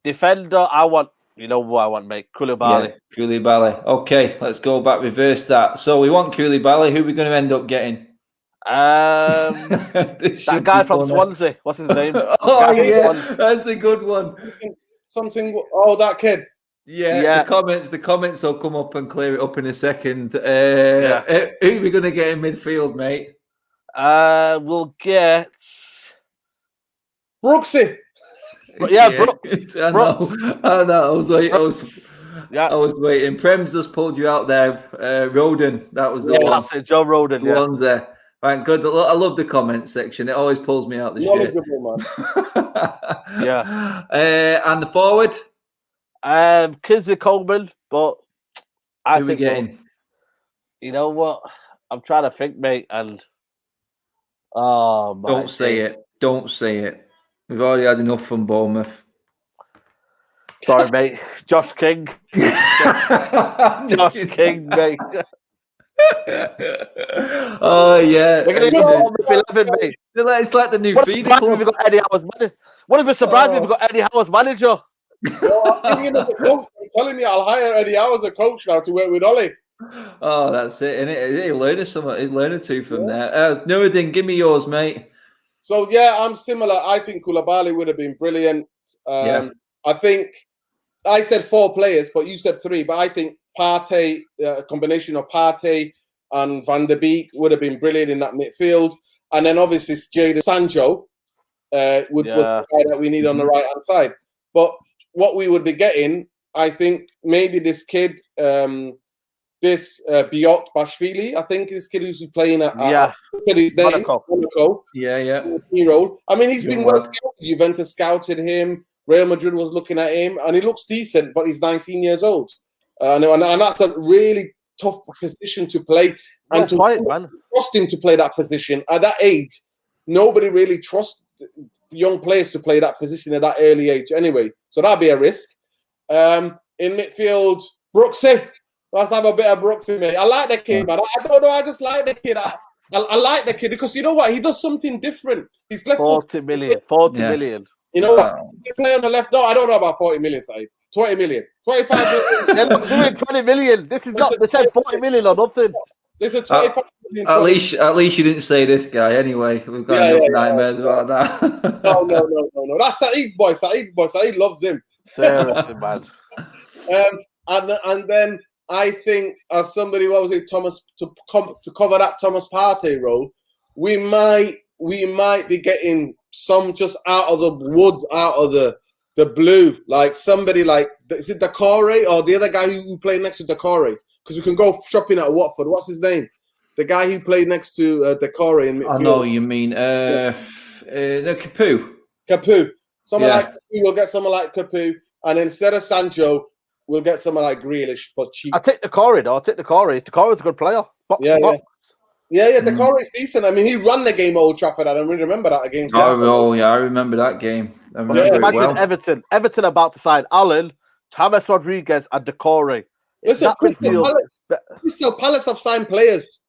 Defender, I want, you know who I want, mate? Koulibaly. Yeah, Koulibaly. Okay, let's go back, reverse that. So we want Koulibaly. Who are we going to end up getting? That guy from Swansea. What's his name? Oh, yeah, that's a good one. That kid. Yeah, the comments will come up and clear it up in a second. Who are we going to get in midfield, mate? We'll get Brooksy. Brooks. I know. I was waiting. Prem's just pulled you out there. Roden. That was the one. That's it, Joe Roden. The ones there. Right, good. I love the comment section. It always pulls me out the shit. Yeah. And the forward? Kingsley Coleman, but who are we getting? You know what? I'm trying to think, mate, and don't say it. Don't say it. We've already had enough from Bournemouth. Sorry, mate. Josh King. Josh King, mate. Oh yeah. We're gonna go 11, mate. It's like the new feeder club. We've got Eddie Howe's manager. Wouldn't be surprised if we've got Eddie Howe's manager. Well, I'm telling you, I'll hire Eddie Howe as a coach now to work with Ole. Oh, that's it. And he'll learn something. He'll learn a two from there. Nuruddin, give me yours, mate. So yeah, I'm similar. I think Koulibaly would have been brilliant. I think I said 4 players, but you said 3. But I think Partey, a combination of Partey and Van der Beek would have been brilliant in that midfield. And then obviously Jadon Sancho was the guy that we need on the right hand side. But what we would be getting, I think, maybe this kid, this Biot Bashvili, I think this kid who's playing at his name, Monaco. Yeah. Hero. I mean, he's been well scouted. Juventus scouted him. Real Madrid was looking at him, and he looks decent, but he's 19 years old. And that's a really tough position to play. And trust him to play that position at that age. Nobody really trusts young players to play that position at that early age anyway. So that'd be a risk. In midfield, Brooksy. Let's have a bit of Brooksy, mate. I like the kid, man. I don't know. I just like the kid. I like the kid because you know what? He does something different. He's left 40 million. You know what? He play on the left. No, I don't know about 40 million, side. 20 million. 25 million. They're not doing 20 million. This is not, they said 40 million or nothing. This is 25 million. At least you didn't say this guy anyway. We've got enough nightmares about that. No. That's Saeed's boy. Saeed loves him. Seriously, man. And then I think as somebody, what was it, Thomas, to cover that Thomas Partey role, we might be getting some just out of the woods, out of the blue, like somebody like, is it Decore or the other guy who played next to Decore? Because we can go shopping at Watford. What's his name? The guy who played next to Decore in midfield. I know you mean Capu. Someone like Capu. We'll get someone like Capu, and instead of Sancho, we'll get someone like Grealish for cheap. I'll take Decore, though. Decore's a good player. Box to box. Yeah, Decore is decent. I mean, he ran the game at Old Trafford. I don't really remember that against. I remember that game. I remember imagine Everton about to sign Allen, James Rodriguez and Decore. Listen, Crystal Palace have signed players.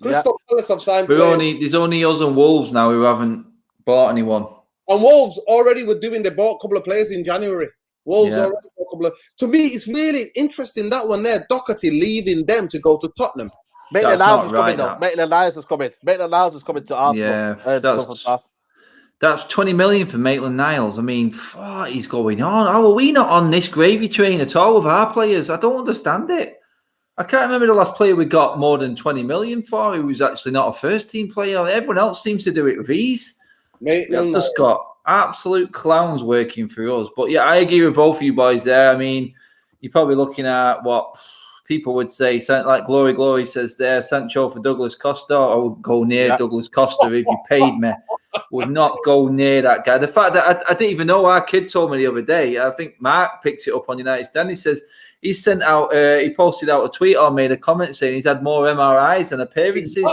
Crystal Palace have signed players. There's only us and Wolves now who haven't bought anyone. And Wolves already were doing, they bought a couple of players in January. Wolves already bought a couple of. To me, it's really interesting, that one there. Doherty leaving them to go to Tottenham. Maitland-Niles is coming though. Maitland-Niles is coming. Maitland-Niles is coming to Arsenal. Yeah, that's 20 million for Maitland-Niles. I mean, what is going on? How are we not on this gravy train at all with our players? I don't understand it. I can't remember the last player we got more than 20 million for who was actually not a first-team player. Everyone else seems to do it with ease. We've just got absolute clowns working for us. But yeah, I agree with both of you boys there. I mean, you're probably looking at what people would say, like Glory says there, Sancho for Douglas Costa. I would go near Douglas Costa if you paid me. Would not go near that guy. The fact that I didn't even know, our kid told me the other day, I think Mark picked it up on United Stand. He says he sent out, he posted out a tweet or made a comment saying he's had more MRIs than appearances.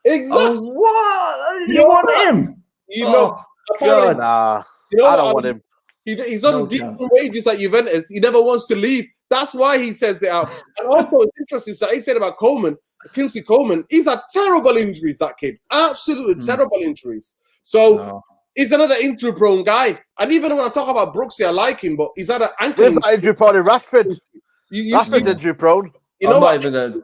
Exactly. Oh, what? You want him? God, I don't want him. He's on decent wages at Juventus. He never wants to leave. That's why he says it out. And also, it's interesting. So he said about Coleman, Kingsley Coleman. He's had terrible injuries. That kid, absolutely terrible injuries. So he's another injury-prone guy. And even when I talk about Brooksy, I like him, but he's had an ankle. Where's that injury-prone in Rashford? Rashford's injury-prone. You know, not even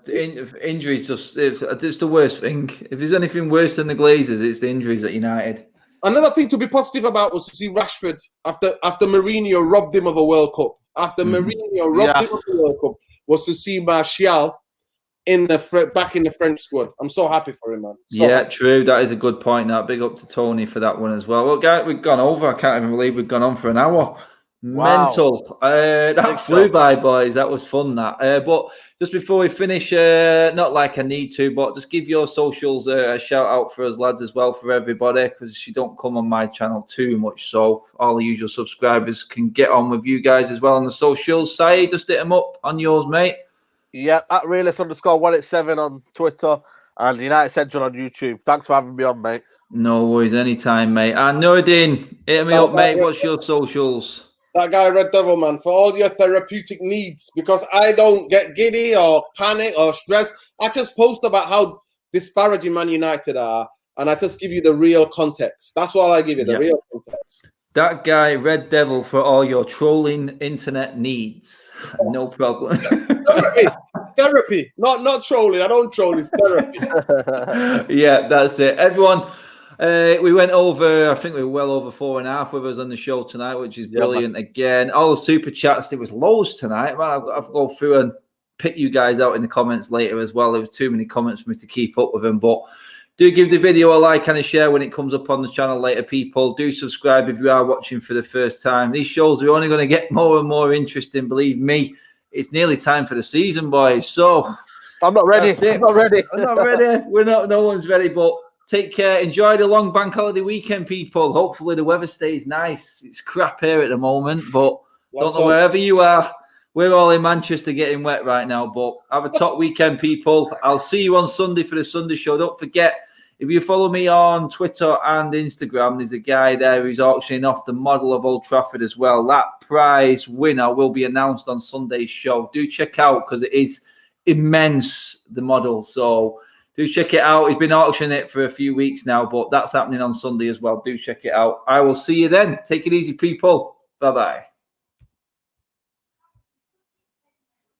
injuries. It's the worst thing. If there's anything worse than the Glazers, it's the injuries at United. Another thing to be positive about was to see Rashford after Mourinho robbed him of a World Cup. After Mourinho robbed him of the World Cup, was to see Martial back in the French squad. I'm so happy for him, man. True. That is a good point. Now, big up to Tony for that one as well. Well, guys, we've gone over. I can't even believe we've gone on for an hour. Wow. Mental. That flew by, boys. That was fun, that. But just before we finish, not like I need to, but just give your socials a shout out for us, lads, as well, for everybody, because you don't come on my channel too much. So all the usual subscribers can get on with you guys as well on the socials. Say, just hit them up on yours, mate. Yeah, at realist_187 on Twitter and United Central on YouTube. Thanks for having me on, mate. No worries, anytime, mate. And Nuruddin, hit me up, mate. What's your socials? That guy, Red Devil, man, for all your therapeutic needs, because I don't get giddy or panic or stress. I just post about how disparaging Man United are, and I just give you the real context. That's what I give you, the real context. That guy, Red Devil, for all your trolling internet needs. No problem. Therapy, not trolling. I don't troll, it's therapy. Yeah, that's it. Everyone, we went over, I think we were well over 4.5 with us on the show tonight, which is brilliant. Again, all the super chats, there was loads tonight. Man, I've go through and pick you guys out in the comments later as well. There was too many comments for me to keep up with them, but do give the video a like and a share when it comes up on the channel later, people. Do subscribe if you are watching for the first time. These shows are only going to get more and more interesting, believe me. It's nearly time for the season, boys. So I'm not ready. I'm not ready. We're not. No one's ready, but take care. Enjoy the long bank holiday weekend, people. Hopefully the weather stays nice. It's crap here at the moment, but don't know wherever you are. We're all in Manchester getting wet right now, but have a top weekend, people. I'll see you on Sunday for the Sunday show. Don't forget, if you follow me on Twitter and Instagram, there's a guy there who's auctioning off the model of Old Trafford as well. That prize winner will be announced on Sunday's show. Do check out, because it is immense, the model. So do check it out. He's been auctioning it for a few weeks now, but that's happening on Sunday as well. Do check it out. I will see you then. Take it easy, people. Bye-bye.